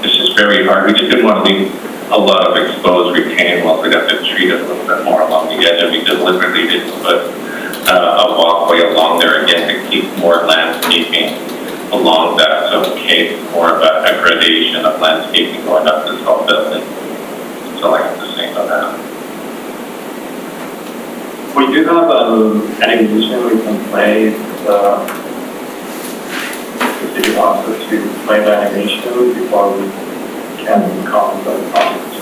it's just very hard. We just didn't want to leave a lot of exposed retaining walls. We got to treat it a little bit more along the edge, and we deliberately didn't put a walkway along there again to keep more landscaping along that, so in case more of a gradation of landscaping going up this whole building. That's all I have to say about that. We do have animation we can play the city office to play the animation before we can comment on the project.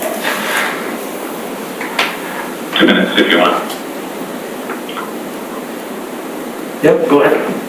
2 minutes if you want. Yep, go ahead.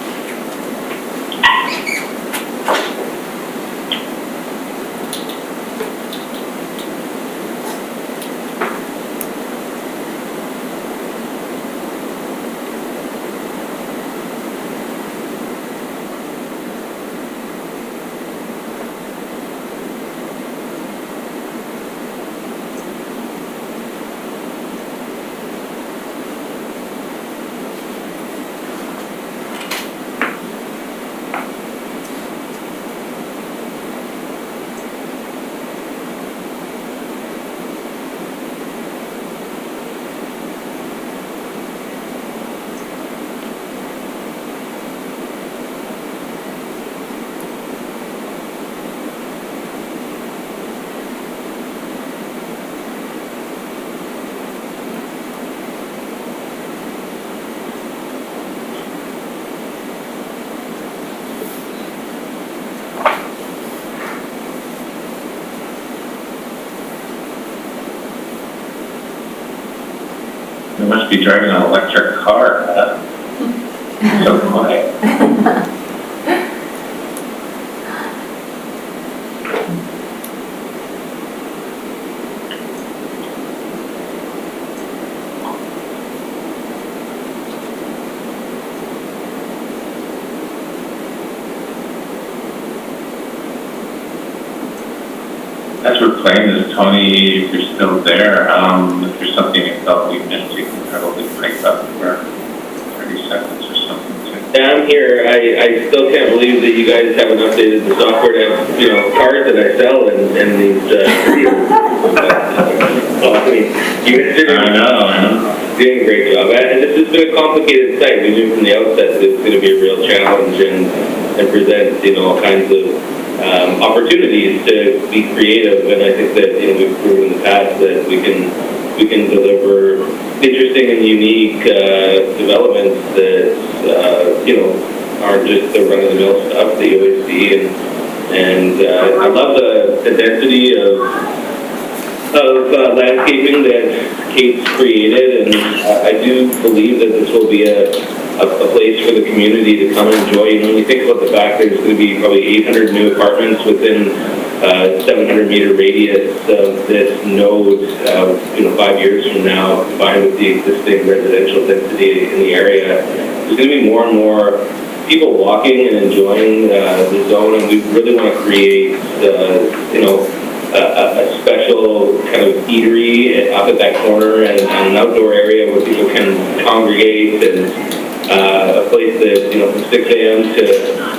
You must be driving an electric car, huh? So quiet. As we're playing this, Tony, if you're still there, if there's something you felt we missed, you can probably pipe up for 30 seconds or something too. Yeah, I'm here. I still can't believe that you guys haven't updated the software to have, you know, cars that I sell and these videos. I mean, you guys are doing a great job. And this has been a complicated site. We knew from the outset that it's going to be a real challenge and present, you know, all kinds of opportunities to be creative, and I think that, you know, we've proven in the past that we can deliver interesting and unique developments that you know, aren't just the run-of-the-mill stuff that you always see, and I love the density of landscaping that Kate's created, and I do believe that this will be a place for the community to come and enjoy. You know, when you think about the fact there's going to be probably 800 new apartments within 700-meter radius of this node, you know, 5 years from now, combined with the existing residential density in the area, there's going to be more and more people walking and enjoying the zone, and we really want to create, you know, a special kind of eatery up at that corner and an outdoor area where people can congregate, and a place that, you know, from 6 a.m. to,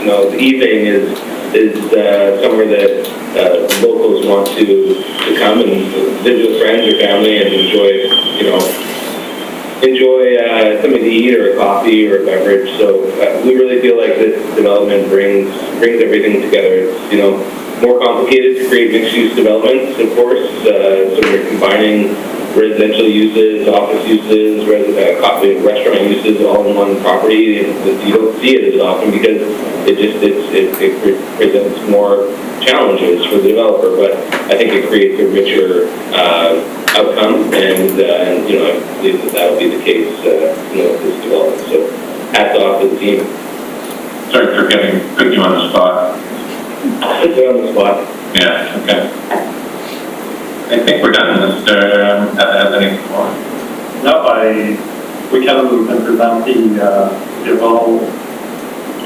you know, the evening is somewhere that locals want to come and visit with friends or family and enjoy something to eat or a coffee or a beverage. So we really feel like this development brings everything together. It's, you know, more complicated to create mixed-use developments, of course. So we're combining residential uses, office uses, coffee and restaurant uses all in one property. You don't see it as often because it presents more challenges for the developer, but I think it creates a richer outcome, and you know, I believe that will be the case, you know, with this development. So hats off to the team. Sorry for putting you on the spot. Put you on the spot. Yeah, okay. I think we're done. Unless have anything more? No, we can present the whole.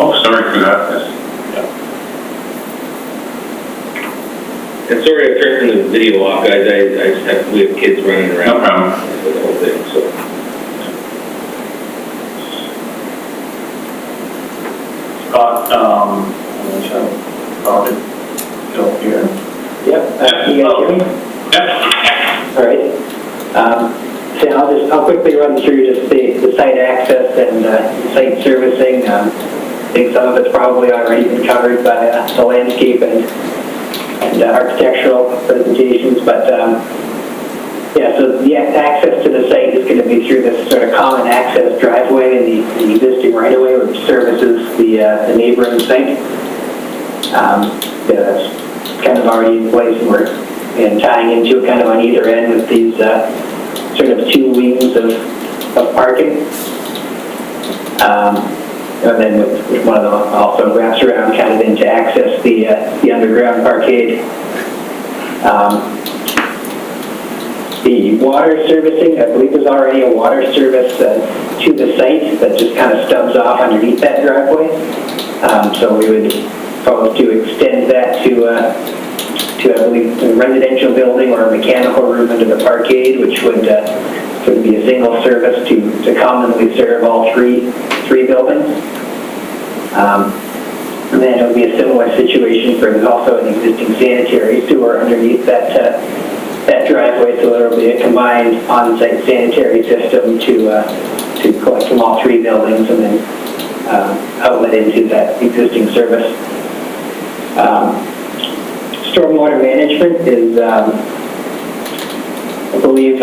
Oh, sorry for that. And sorry I turned the video off, guys. We have kids running around. No problem. With the whole thing, so. Scott, Scott is still here. Yep. Can you guys hear me? Yeah. All right. So I'll quickly run through just the site access and site servicing. I think some of it's probably already been covered by the landscape and architectural presentations, but yeah, so the access to the site is going to be through this sort of common access driveway in the existing right-of-way, which services the neighboring site. Yeah, that's kind of already in place, and tying into it kind of on either end with these sort of two wings of parking. And then with one of them also wraps around kind of in to access the underground parkade. The water servicing, I believe there's already a water service to the site that just kind of stubs off underneath that driveway. So we would propose to extend that to I believe, a residential building or a mechanical room into the parkade, which would be a single service to commonly serve all three buildings. And then it would be a similar situation for there's also an existing sanitary sewer underneath that driveway, so there will be a combined on-site sanitary system to collect from all three buildings and then outlet into that existing service. Stormwater management is, I believe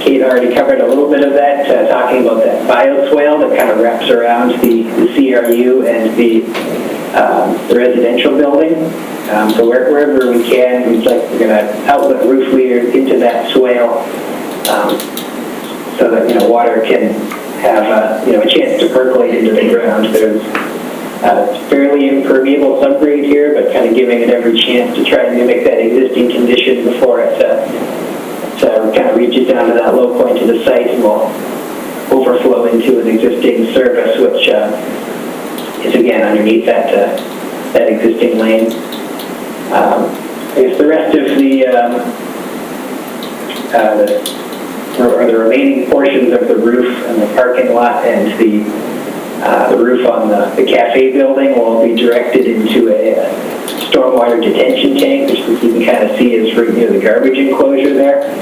Kate already covered a little bit of that, talking about that bioswale that kind of wraps around the CRU and the residential building. So wherever we can, we're going to outlet roof leader into that swale, so that, water can have, a chance to percolate into the ground. There's fairly impermeable subgrade here, but kind of giving it every chance to try and mimic that existing condition before it kind of reaches down to that low point of the site and will overflow into an existing service, which is again underneath that existing lane. I guess the rest of the remaining portions of the roof and the parking lot and the roof on the cafe building will be directed into a stormwater detention tank, which you can kind of see is right near the garbage enclosure there.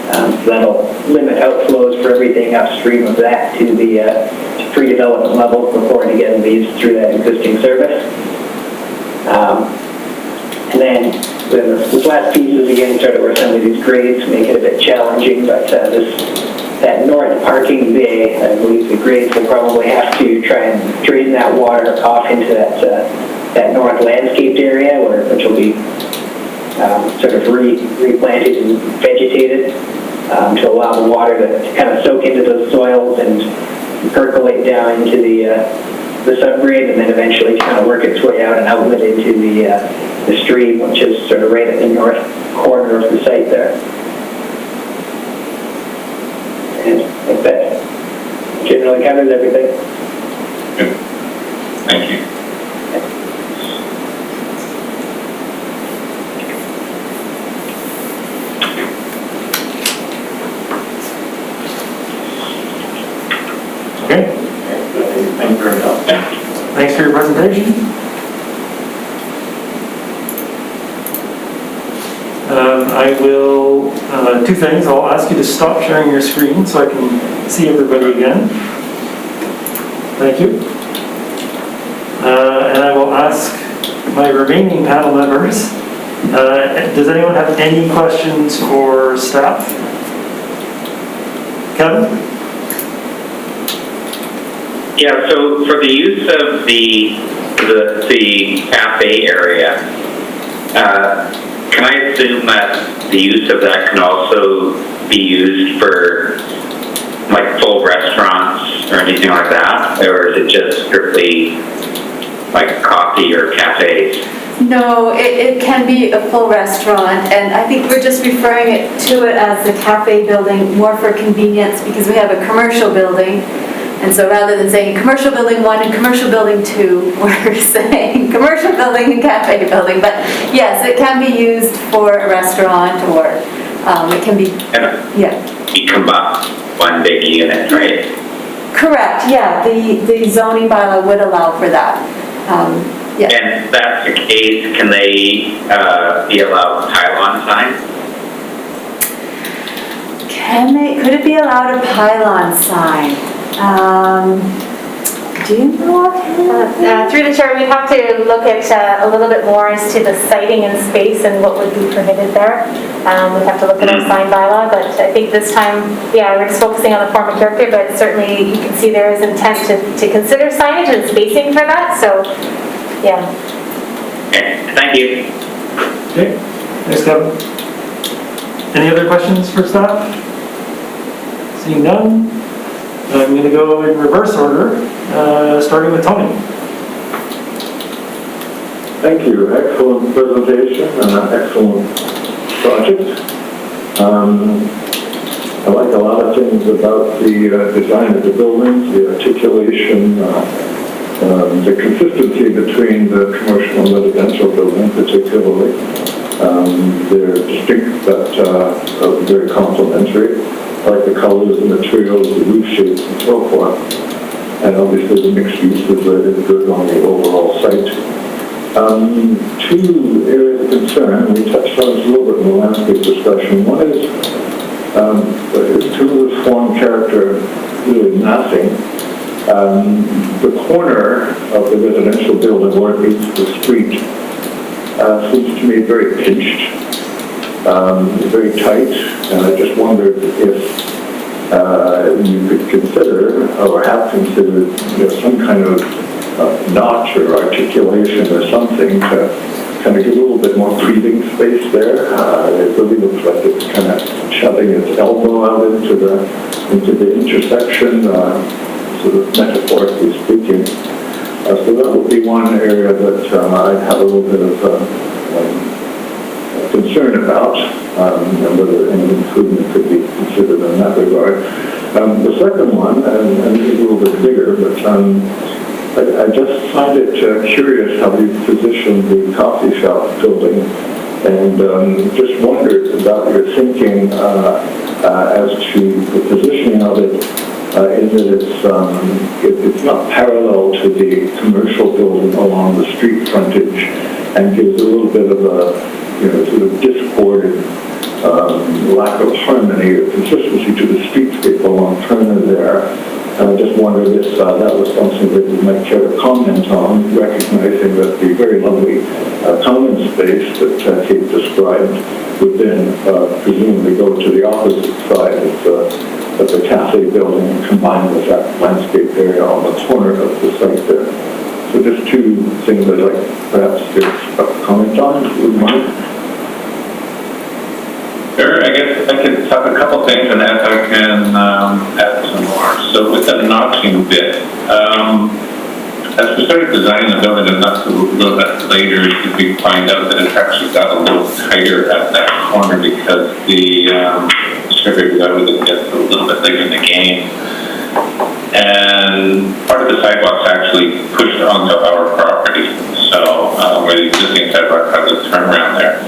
So that'll limit outflows for everything upstream of that to the pre-development levels before it again leads through that existing service. And then this last piece is again sort of where some of these grades make it a bit challenging, but that north parking bay, I believe the grades will probably have to try and drain that water off into that north landscaped area, which will be sort of replanted and vegetated to allow the water to kind of soak into those soils and percolate down into the subgrade, and then eventually kind of work its way out and outlet into the stream, which is sort of right at the north corner of the site there. And I think that generally covers everything. Good. Thank you. Okay, Thank you very much. thanks for your presentation. I will, two things. I'll ask you to stop sharing your screen so I can see everybody again. Thank you. And I will ask my remaining panel members, does anyone have any questions for staff? Kevin? Yeah, so for the use of the cafe area, can I assume that the use of that can also be used for like full restaurants or anything like that? Or is it just strictly like coffee or cafes? No, it can be a full restaurant, and I think we're just referring to it as the cafe building more for convenience because we have a commercial building. And so rather than saying commercial building 1 and commercial building 2, we're saying commercial building and cafe building. But yes, it can be used for a restaurant, or it can be, yeah. You combine one big unit, right? Correct, yeah, the zoning bylaw would allow for that. Yeah. And if that's the case, can they be allowed pylon signs? Could it be allowed a pylon sign? Do you know offhand? Through the chair, we'd have to look at a little bit more as to the siting and space and what would be permitted there. We'd have to look at our sign bylaw, but I think this time, yeah, we're just focusing on the form of character, but certainly you can see there is intent to consider signage and spacing for that, so, yeah. Okay, thank you. Okay, thanks, Kevin. Any other questions for staff? Seeing none, I'm going to go in reverse order, starting with Tony. Thank you. Excellent presentation and an excellent project. I like a lot of things about the design of the buildings, the articulation, the consistency between the commercial and residential building particularly. They're distinct but very complementary. I like the colors, the materials, the roof shapes, and so forth. And obviously the mixed use is good on the overall site. Two areas of concern, we touched on this a little bit in the landscape discussion. One is, in terms of form, character, really nothing. The corner of the residential building where it meets the street seems to me very pinched. Very tight, and I just wondered if you could consider or have considered some kind of notch or articulation or something to kind of give a little bit more breathing space there. It really looks like it's kind of shoving getting its elbow out into the intersection, sort of metaphorically speaking. So that would be one area that I'd have a little bit of concern about, and whether any improvement could be considered in that regard. The second one, and it's a little bit bigger, but I just find it curious how you positioned the coffee shop building, and just wondered about your thinking as to the positioning of it, in that it's not parallel to the commercial building along the street frontage, and gives a little bit of a sort of discordant lack of harmony or consistency to the streetscape along Turner there. And I just wondered if that was something that you might care to comment on, recognizing that the very lovely common space that Kate described would then presumably go to the opposite side of the cafe building, combined with that landscape area on the corner of the site there. So just two things I'd like perhaps to comment on, if you would mind. Sure, I guess I could talk a couple things and if I can add some more. So with the notching bit, as we started designing the building and not a little bit later, we find out that it's actually got a little tighter at that corner because the survey got to get a little bit later in the game. And part of the sidewalk's actually pushed onto our property, so where the existing sidewalk has a turnaround there.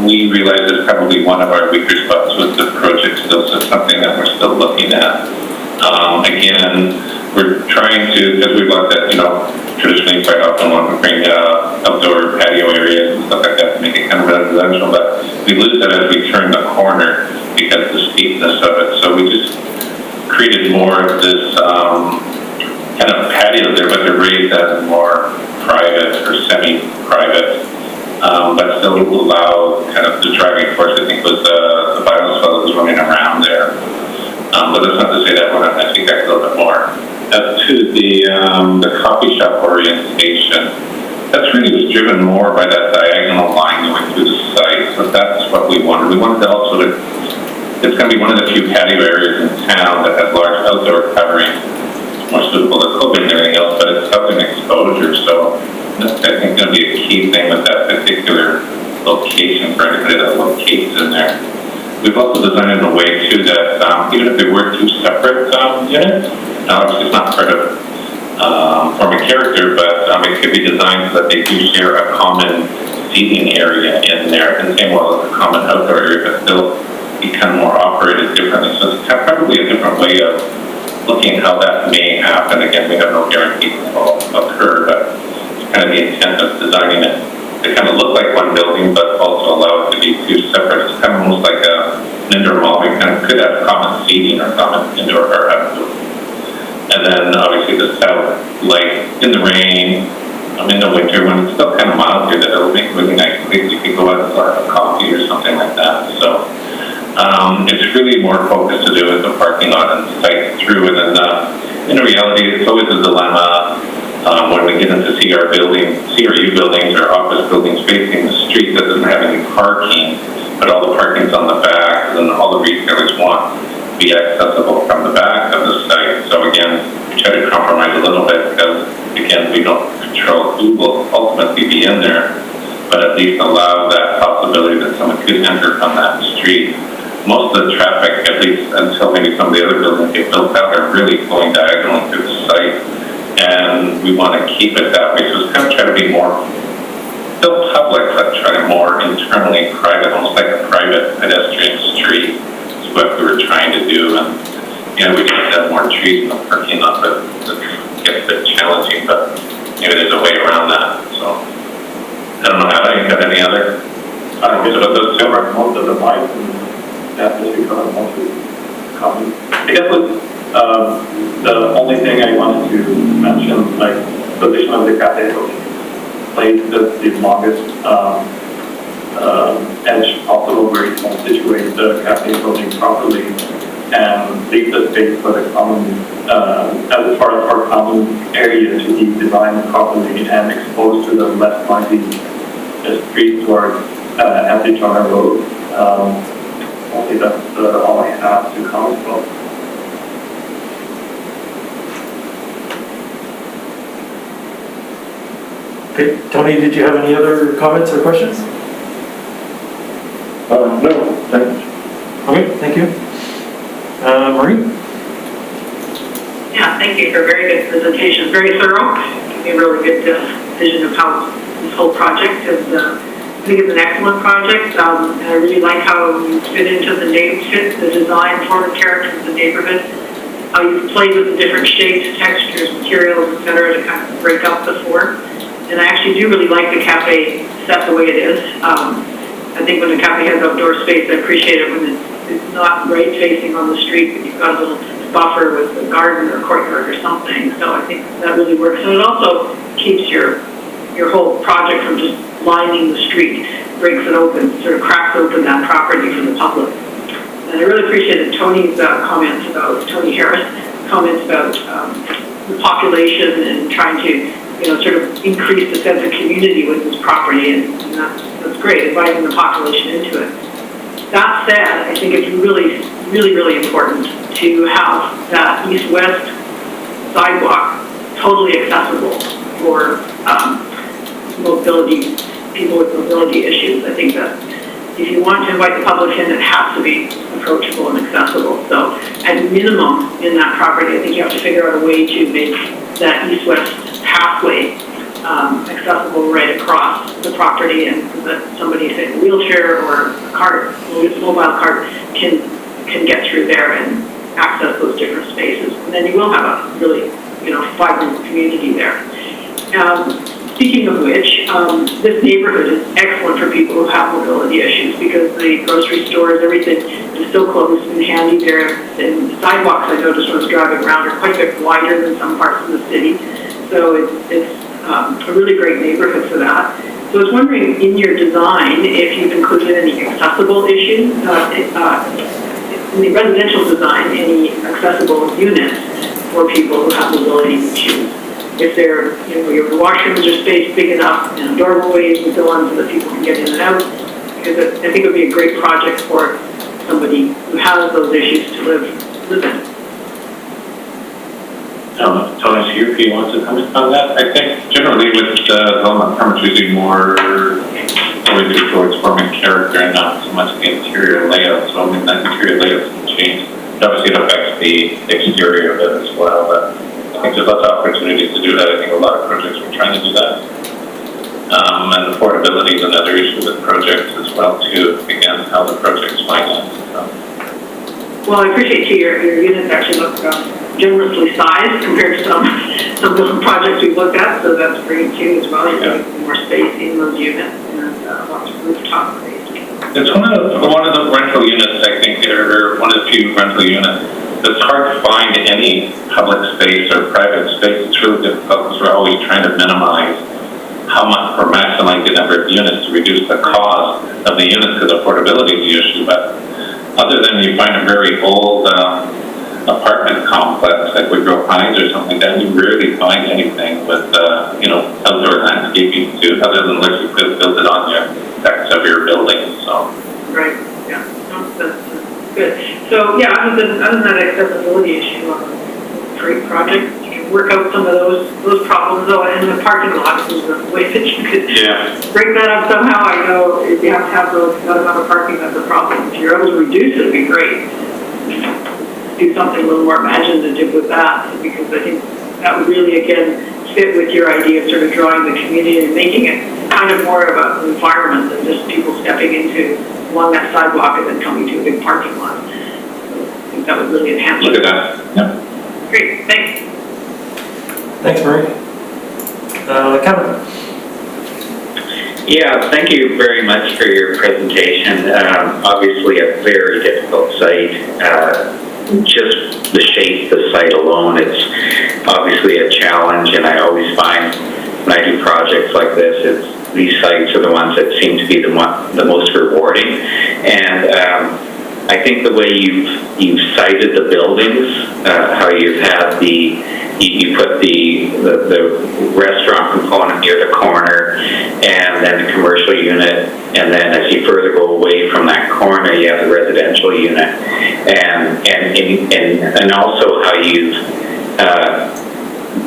We realized it's probably one of our weaker spots with the project still, so something that we're still looking at. Again, we're trying to, because we've looked at, traditionally quite often want to bring outdoor patio areas and stuff like that to make it kind of residential, but we lose that as we turn the corner because of the steepness of it, so we just created more of this kind of patio there, but they're raised as more private or semi-private, but still allow kind of the driving force. I think was the bioswale that was running around there. But that's not to say that we're not going to see that a little bit more. As to the coffee shop orientation, that's really was driven more by that diagonal line going through the site. So that's what we wanted. We wanted to also it's going to be one of the few patio areas in town that has large outdoor covering. It's more suitable to clothing and everything else, but it's southern exposure. So that's, I think, going to be a key thing with that particular location for anybody that locates in there. We've also designed it in a way, too, that even if they were two separate units, obviously it's not part of form a character, but it could be designed so that they do share a common seating area in there, and same well as a common outdoor area, but still become more operated differently. So it's probably a different way of looking at how that may happen. Again, we have no guarantee it will occur, but it's kind of the intent of designing it to kind of look like one building, but also allow it to be two separate. It's kind of almost like an indoor mall. We kind of could have common seating or common indoor or outdoor. And then obviously the south, like in the rain, in the winter when it's still kind of mild here, that it'll make really nice place. You could go out and have a coffee or something like that. So it's really more focused to do with the parking lot and site through. And then in reality, it's always a dilemma when we get into CRU buildings or office buildings facing the street that doesn't have any parking, but all the parking's on the back, and all the retailers want to be accessible from the back of the site. So again, we try to compromise a little bit because, again, we don't control who will ultimately be in there, but at least allow that possibility that someone could enter from that street. Most of the traffic, at least until maybe some of the other buildings get built out, are really flowing diagonally through the site. And we want to keep it that way. So it's kind of try to be more, still public, but try to more internally private, almost like a private pedestrian street is what we were trying to do. And, we just have more trees in the parking lot, but it gets a bit challenging, but maybe there's a way around that. So, I don't know, Hannah, you got any other? I guess about those two are most of the lights and definitely cover most of the comments. I guess the only thing I wanted to mention, like position of the cafe building, place the longest edge possible where you can situate the cafe building properly and leave the space for the common, as part of our common area to be designed properly and exposed to the less noisy street towards Anthony Turner Road. obviously that's all I have to comment about. Okay, Tony, did you have any other comments or questions? No, thanks. Okay, thank you. Marie? Yeah, thank you for a very good presentation, very thorough. Gave me a really good vision of how this whole project is. I think it's an excellent project, and I really like how you fit the design, form, and character of the neighborhood. How you played with the different shapes, textures, materials, etc., to kind of break up the form. And I actually do really like the cafe set the way it is. I think when the cafe has outdoor space, I appreciate it when it's not right facing on the street, but you've got a little buffer with a garden or courtyard or something. So I think that really works. And it also keeps your whole project from just lining the street, breaks it open, sort of cracks open that property for the public. And I really appreciated Tony Harris' comments about the population and trying to, sort of increase the sense of community with this property, and that's great, inviting the population into it. That said, I think it's really, really, really important to have that east-west sidewalk totally accessible for mobility, people with mobility issues. I think that if you want to invite the public in, it has to be approachable and accessible. So at minimum in that property, I think you have to figure out a way to make that east-west pathway accessible right across the property, and that somebody, say, in a wheelchair or a cart, a mobile cart, can get through there and access those different spaces. And then you will have a really, vibrant community there. Speaking of which, this neighborhood is excellent for people who have mobility issues because the grocery stores, everything is so close and handy there. And the sidewalks, I noticed when I was driving around, are quite a bit wider than some parts of the city. So it's a really great neighborhood for that. So I was wondering, in your design, if you've included any accessible issues, in the residential design, any accessible units for people who have mobility issues. If they're, your washrooms are spaced big enough, and doorways and so on, so that people can get in and out. Because I think it would be a great project for somebody who has those issues to live in. Tony, if you want to comment on that, I think generally with development permits, we do more oriented towards form and character and not so much the interior layout. So I mean, that interior layout can change. Obviously, it affects the exterior of it as well. But I think there's lots of opportunities to do that. I think a lot of projects are trying to do that. And affordability is another issue with projects as well too. Again, how the project's financed. Well, I appreciate too, your units actually look generously sized compared to some of the projects we've looked at, so that's great too as well. You're getting more space in those units and lots of rooftop space. It's one of the rental units, I think, or one of the few rental units. It's hard to find any public space or private space. It's really difficult because we're always trying to minimize how much or maximize the number of units to reduce the cost of the units because affordability is the issue. But other than you find a very old apartment complex like Woodrow Pines or something, then you rarely find anything with outdoor landscaping too, other than like you could build it on your decks of your building. So right, yeah, no, that's good. So yeah, other than that accessibility issue, great project. You can work out some of those problems though, and the parking lots is the way that you could break that up somehow. I know if you have to have that amount of parking, that's a problem. If you're able to reduce it, it'd be great. Do something a little more imaginative with that, because I think that would really, again, fit with your idea of sort of drawing the community and making it kind of more of an environment than just people stepping along that sidewalk and then coming to a big parking lot. So I think that would really enhance it. look at that. Yep. Great, thanks. Thanks, Marie. Kevin? Yeah, thank you very much for your presentation. Obviously a very difficult site. Just the shape of the site alone, it's obviously a challenge, and I always find when I do projects like this, these sites are the ones that seem to be the most rewarding. And I think the way you've cited the buildings, how you've had you put the restaurant component near the corner, and then the commercial unit, and then as you further go away from that corner, corner, you have the residential unit, and also how you've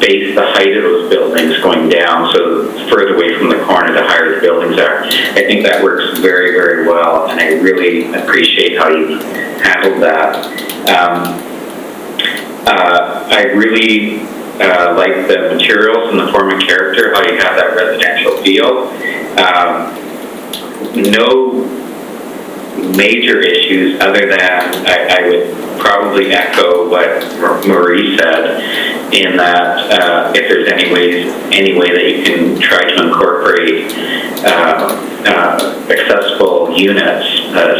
based the height of those buildings going down, so further away from the corner, the higher the buildings are. I think that works very, very well, and I really appreciate how you've handled that. I really like the materials and the form and character, how you have that residential feel. No major issues other than I would probably echo what Marie said in that if there's any way that you can try to incorporate accessible units,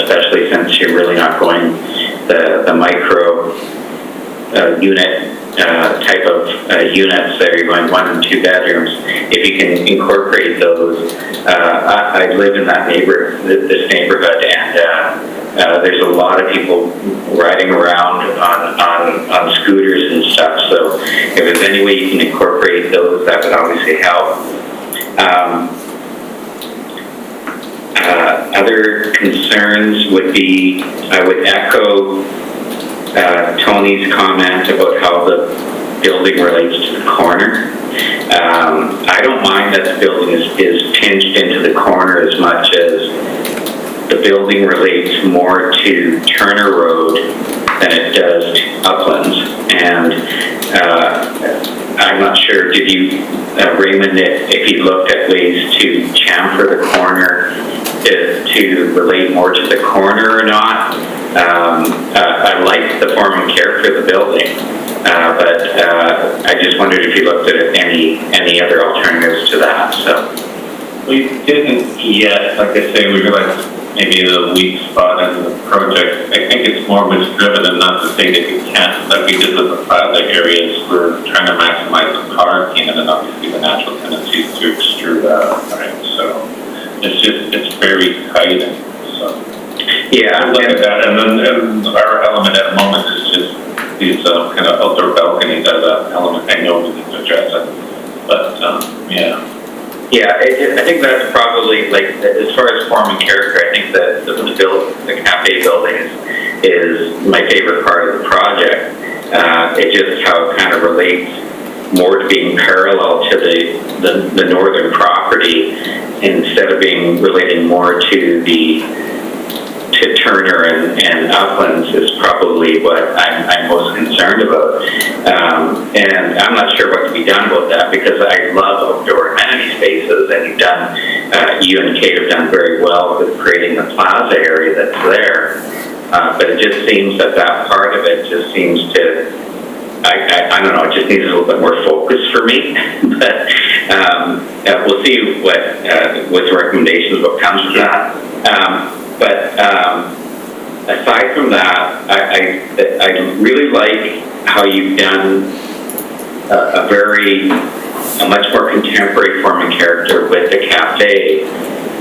especially since you're really not going the micro unit type of units that are going 1 and 2 bedrooms. If you can incorporate those, I live in that this neighborhood, and there's a lot of people riding around on scooters and stuff. So if there's any way you can incorporate those, that would obviously help. Other concerns would be, I would echo Tony's comment about how the building relates to the corner. I don't mind that the building is pinched into the corner as much as the building relates more to Turner Road than it does to Uplands. And I'm not sure, did you, Raymond, if you looked at ways to chamfer the corner to relate more to the corner or not? I like the form and character of the building, but I just wondered if you looked at any other alternatives to that. So We didn't yet. Like I say, we realized maybe the weak spot in the project. I think it's more was driven, and not to say that you can't, like we did with the plaza areas, we're trying to maximize the parking and then obviously the natural tendencies to extrude out, right? So it's very tight, and so. yeah, I look at that, and then our element at the moment is just these kind of outdoor balconies as an element. I know we need to address it, but yeah. Yeah, I think that's probably, like, as far as form and character, I think that the cafe building is my favorite part of the project. It just how it kind of relates more to being parallel to the northern property instead of being relating more to Turner and Uplands is probably what I'm most concerned about. And I'm not sure what to be done about that, because I love outdoor amenity spaces, and you and Kate have done very well with creating the plaza area that's there. But it just seems that part of it just seems to, I don't know, it just needs a little bit more focus for me. But we'll see what the recommendations, what comes from that. But aside from that, I really like how you've done a much more contemporary form and character with the cafe,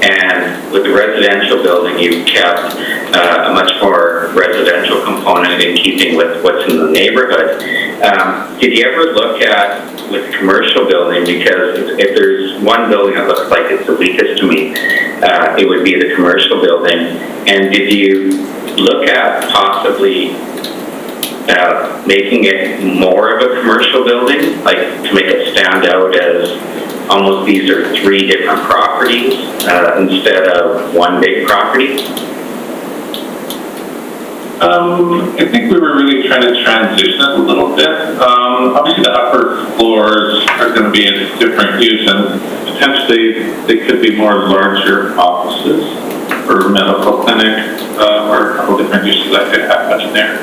and with the residential building, you've kept a much more residential component in keeping with what's in the neighborhood. Did you ever look at with the commercial building, because if there's one building that looks like it's the weakest to me, it would be the commercial building. And did you look at possibly making it more of a commercial building, like to make it stand out as almost these are 3 different properties instead of one big property? I think we were really trying to transition it a little bit. Obviously, the upper floors are going to be in different use, and potentially they could be more larger offices or medical clinic, or a couple different uses that could happen in there.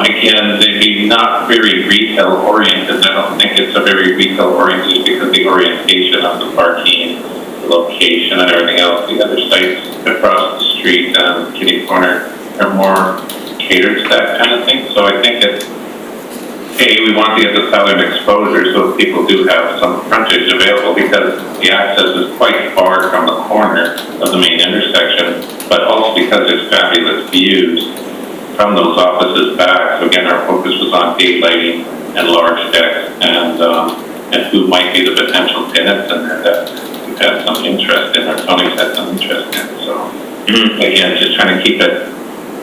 Again, they'd be not very retail oriented. I don't think it's a very retail oriented because the orientation of the parking, the location, and everything else. The other sites across the street and Kitty Corner are more catered to that kind of thing. So I think it's, hey, we want to get the southern exposure so people do have some frontage available, because the access is quite far from the corner of the main intersection, but also because there's fabulous views from those offices back. So again, our focus was on gate lighting and large decks, and who might be the potential tenants in there that we've had some interest in, or Tony's had some interest in. So Again, just trying to keep it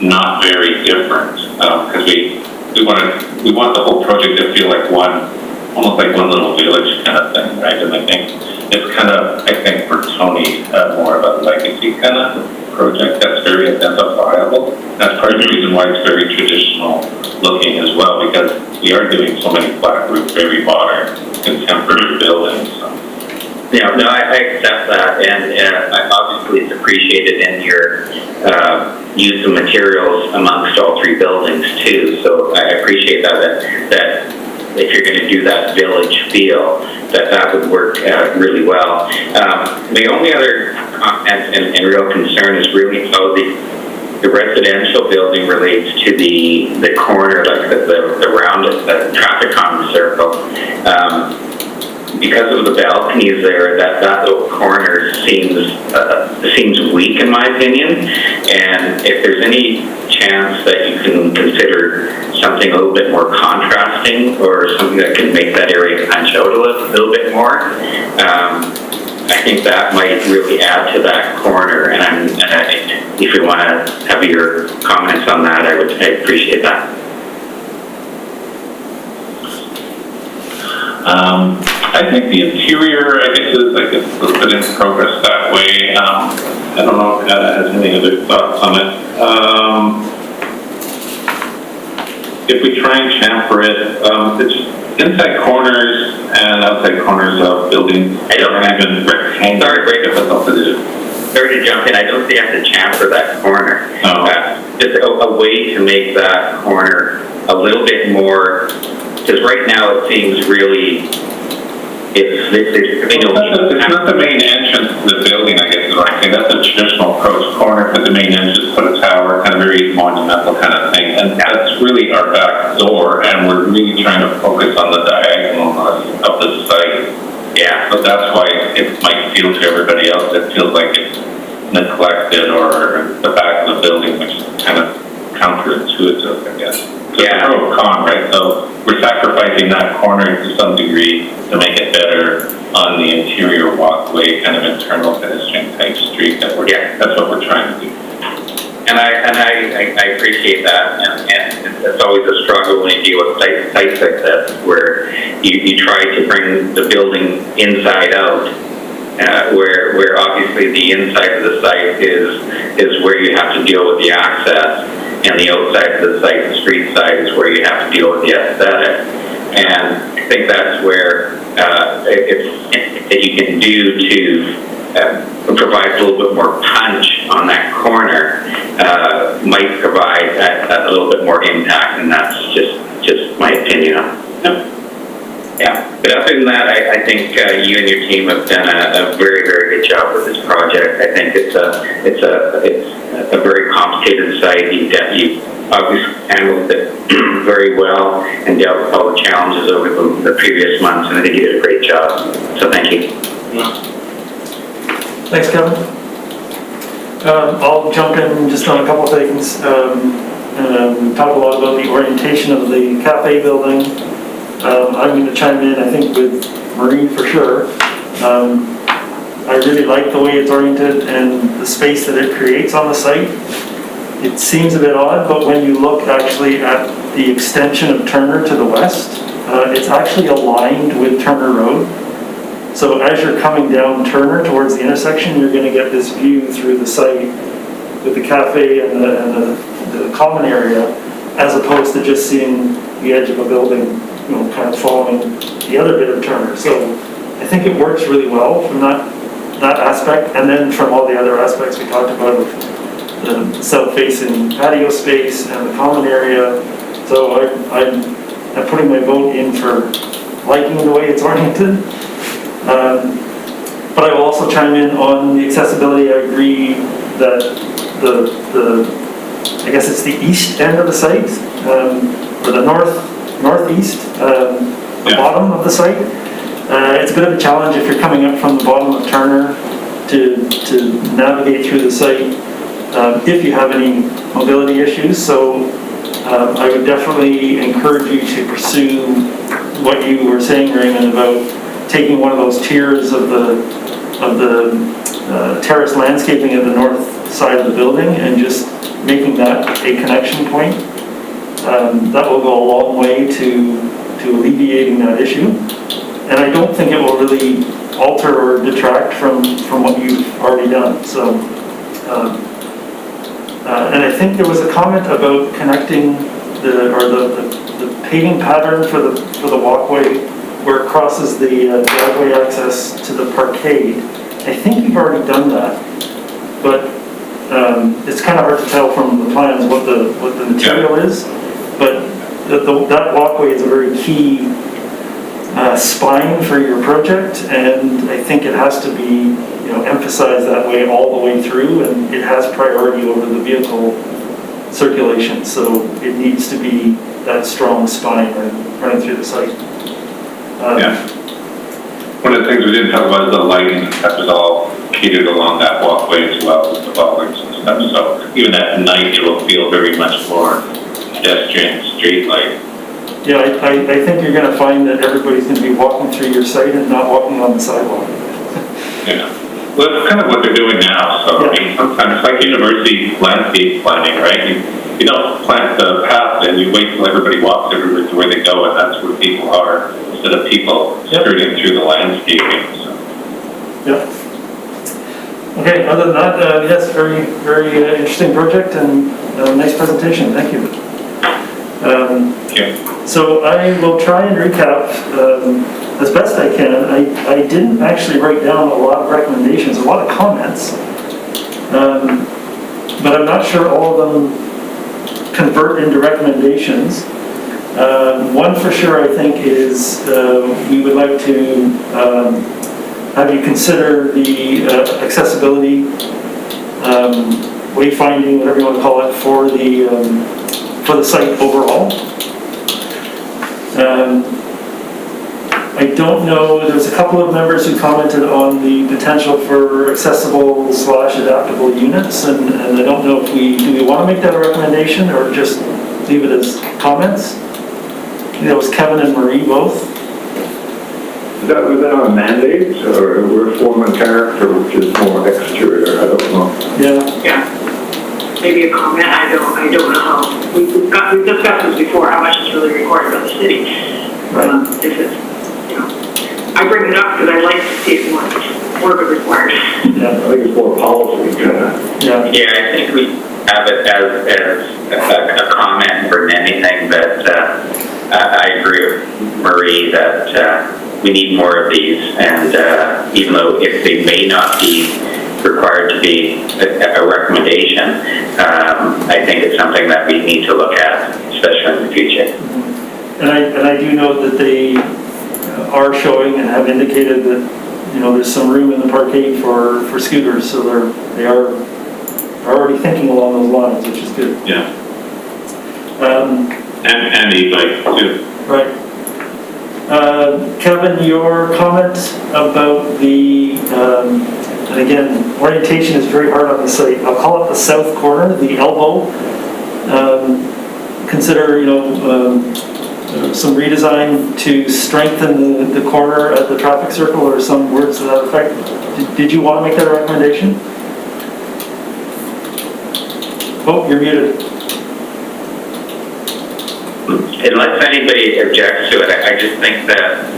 not very different, because we want the whole project to feel like almost like one little village kind of thing, right? And I think it's kind of, for Tony, more of a legacy kind of project that's very identifiable. That's part of the reason why it's very traditional looking as well, because we are doing so many flat roof, very modern, contemporary buildings. So. Yeah, no, I accept that, and obviously it's appreciated in your use of materials amongst all three buildings too. So I appreciate that if you're going to do that village feel, that would work really well. The only other comment and real concern is really how the residential building relates to the corner, like the round, the traffic calming circle. Because of the balconies there, that little corner seems weak in my opinion. And if there's any chance that you can consider something a little bit more contrasting or something that can make that area punch out a little bit more, I think that might really add to that corner. And if you want to have your comments on that, I'd appreciate that. I think the interior, I guess, is like a little bit in progress that way. I don't know if Anna has any other thoughts on it. If we try and chamfer it, it's inside corners and outside corners of buildings. I don't even rectangle. Sorry to jump in. I don't think you have to chamfer that corner. No. Just a way to make that corner a little bit more. Because right now it seems really, it's not the main entrance to the building, I guess is what I'm saying. That's a traditional approach. Corner, put the main entrance, put a tower, kind of very monumental kind of thing. And that's really our back door, and we're really trying to focus on the diagonal of the site. Yeah. So that's why it might feel to everybody else, it feels like it's neglected or the back of the building, which is kind of counterintuitive, I guess. So yeah. It's a pro con, right? So we're sacrificing that corner to some degree to make it better on the interior walkway, kind of internal pedestrian type street. That's what we're trying to do. And I appreciate that, and it's always a struggle when you deal with sites like this, where you try to bring the building inside out, where obviously the inside of the site is where you have to deal with the access. And the outside of the site, the street side, is where you have to deal with the aesthetic. And I think that's where if you can do to provide a little bit more punch on that corner, might provide a little bit more impact, and that's just my opinion on it. Yeah, but other than that, I think you and your team have done a very, very good job with this project. I think it's a very complicated site. You obviously handled it very well and dealt with all the challenges over the previous months, and I think you did a great job. So thank you. Thanks, Kevin. I'll jump in just on a couple of things. Talk a lot about the orientation of the cafe building. I'm going to chime in, I think, with Marie for sure. I really like the way it's oriented and the space that it creates on the site. It seems a bit odd, but when you look actually at the extension of Turner to the west, it's actually aligned with Turner Road. So as you're coming down Turner towards the intersection, you're going to get this view through the site with the cafe and the common area, as opposed to just seeing the edge of a building, kind of following the other bit of Turner. So I think it works really well from that aspect, and then from all the other aspects we talked about, the south-facing patio space and the common area. So I'm putting my vote in for liking the way it's oriented. But I will also chime in on the accessibility. I agree that I guess it's the east end of the site, or the northeast, the bottom of the site. It's a bit of a challenge if you're coming up from the bottom of Turner to navigate through the site if you have any mobility issues. So I would definitely encourage you to pursue what you were saying, Raymond, about taking one of those tiers of the terrace landscaping of the north side of the building and just making that a connection point. That will go a long way to alleviating that issue. And I don't think it will really alter or detract from what you've already done. So, and I think there was a comment about connecting the paving pattern for the walkway where it crosses the driveway access to the parkade. I think you've already done that, but it's kind of hard to tell from the plans what the material is. But that walkway is a very key spine for your project, and I think it has to be emphasized that way all the way through, and it has priority over the vehicle circulation. So it needs to be that strong spine running through the site. Yeah. One of the things we didn't talk about is the lighting. That was all catered along that walkway as well, with the bollards and stuff. So even at night, it will feel very much more pedestrian, street light. Yeah, I think you're going to find that everybody's going to be walking through your site and not walking on the sidewalk. Yeah. Well, that's kind of what they're doing now. So I mean, sometimes it's like university landscape planning, right? You don't plant the path and you wait till everybody walks everywhere to where they go, and that's where people are, instead of people skirting through the landscaping. So. Yeah. Okay, other than that, yes, very, very interesting project and nice presentation. Thank you. So I will try and recap as best I can. I didn't actually write down a lot of recommendations, a lot of comments, but I'm not sure all of them convert into recommendations. One for sure, I think, is we would like to have you consider the accessibility, wayfinding, whatever you want to call it, for the site overall. I don't know, there's a couple of members who commented on the potential for accessible/adaptable units, and I don't know if do we want to make that a recommendation or just leave it as comments? I think that was Kevin and Marie both. Was that on a mandate, or we're forming character, which is more exterior? I don't know. Yeah. Maybe a comment. I don't know how. We've discussed this before. How much is really required by the city? Right. If it's, I bring it up because I like to see it more of it required. Yeah. I think it's more policy kind of. Yeah. Yeah, I think we have it as a comment for anything that I agree with Marie that we need more of these, and even though if they may not be required to be a recommendation, I think it's something that we need to look at, especially in the future. And I do know that they are showing and have indicated that there's some room in the parkade for scooters, so they are already thinking along those lines, which is good. Yeah. And e-bike too. Right. Kevin, your comment about the, and again, orientation is very hard on the site. I'll call it the south corner, the elbow. Consider, some redesign to strengthen the corner at the traffic circle, or some words to that effect. Did you want to make that a recommendation? Oh, you're muted. Unless anybody objects to it, I just think that,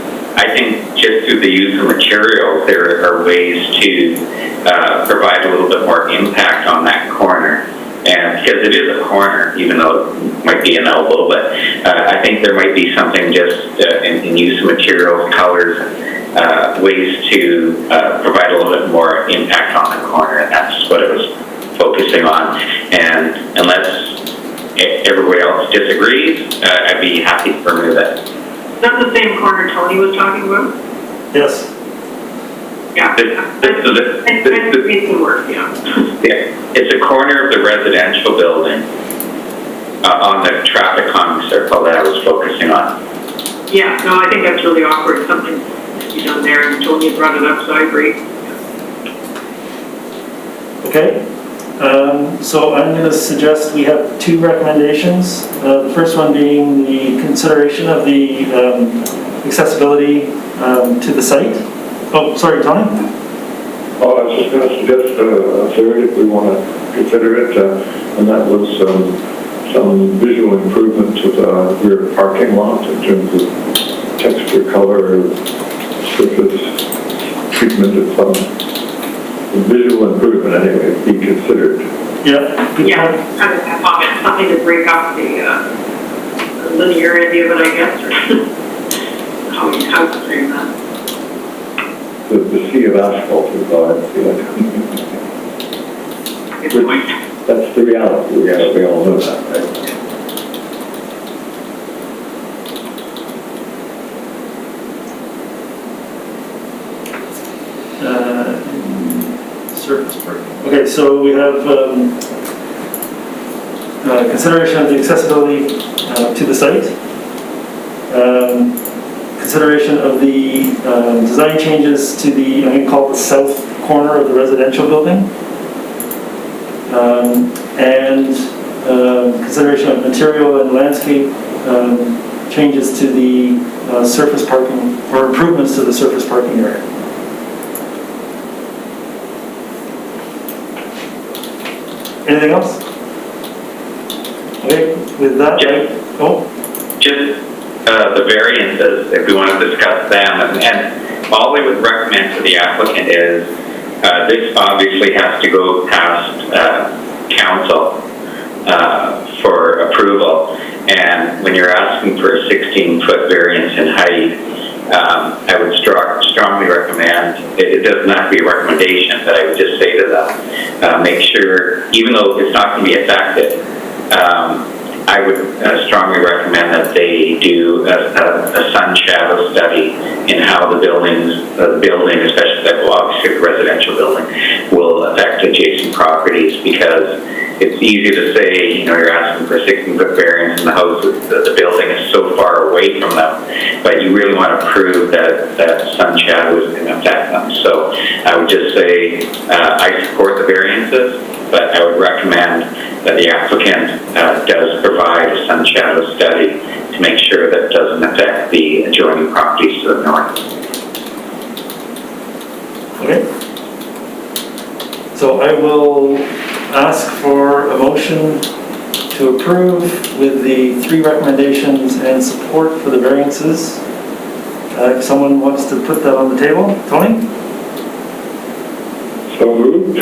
just through the use of materials, there are ways to provide a little bit more impact on that corner. And because it is a corner, even though it might be an elbow, but I think there might be something just in use of materials, colors, ways to provide a little bit more impact on the corner, and that's what it was focusing on. And unless everybody else disagrees, I'd be happy to remove it. Is that the same corner Tony was talking about? Yes. Yeah. It needs some work, yeah. It's a corner of the residential building on the traffic calming circle that I was focusing on. Yeah, no, I think that's really awkward. Something to be done there, and Tony had brought it up, so I agree. Okay. So I'm going to suggest we have two recommendations. The first one being the consideration of the accessibility to the site. Oh, sorry, Tony? Oh, I was just going to suggest a third if we want to consider it, and that was some visual improvement to the rear parking lot in terms of texture, color, surface treatment of some visual improvement anyway, be considered. Yeah. good Yeah, point. kind of have something to break up the linearity of it, I guess, or how to frame that. The sea of asphalt is how I feel it. Good point. That's the reality, we all know that, right? Surface parking. Okay, so we have consideration of the accessibility to the site, consideration of the design changes to the, I'm going to call it the south corner of the residential building, and consideration of material and landscape changes to the surface parking, or improvements to the surface parking area. Anything else? Okay, with that, Just the variances, if we want to discuss them, and all we would recommend to the applicant is this obviously has to go past council for approval, and when you're asking for a 16-foot variance in height, I would strongly recommend, it doesn't have to be a recommendation, but I would just say to them, make sure, even though it's not going to be affected, I would strongly recommend that they do a sun shadow study in how the building, especially obviously the residential building, will affect adjacent properties, because it's easy to say, you're asking for a 16-foot variance and the house, the building is so far away from them, but you really want to prove that sun shadow is going to affect them. So I would just say, I support the variances, but I would recommend that the applicant does provide a sun shadow study to make sure that it doesn't affect the adjoining properties to the north. okay. So I will ask for a motion to approve with the 3 recommendations and support for the variances. If someone wants to put that on the table, Tony? So moved.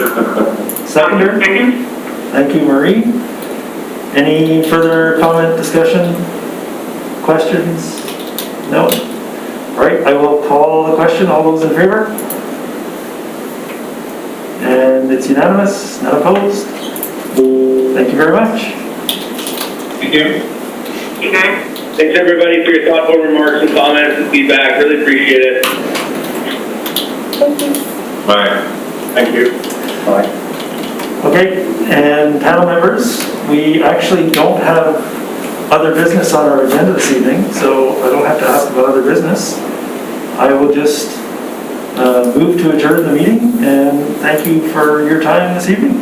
Seconder? Second? Thank you, Marie. Any further comment, discussion, questions? No? All right, I will call the question. All those in favor? And it's unanimous, none opposed. Thank you very much. Thank you. You guys? Thanks, everybody, for your thoughtful remarks and comments and feedback. Really appreciate it. Thank you. Bye. Thank you. Bye. Okay, and panel members, we actually don't have other business on our agenda this evening, so I don't have to ask about other business. I will just move to adjourn the meeting, and thank you for your time this evening.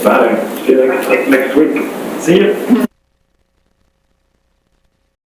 Bye. See you next week. See you.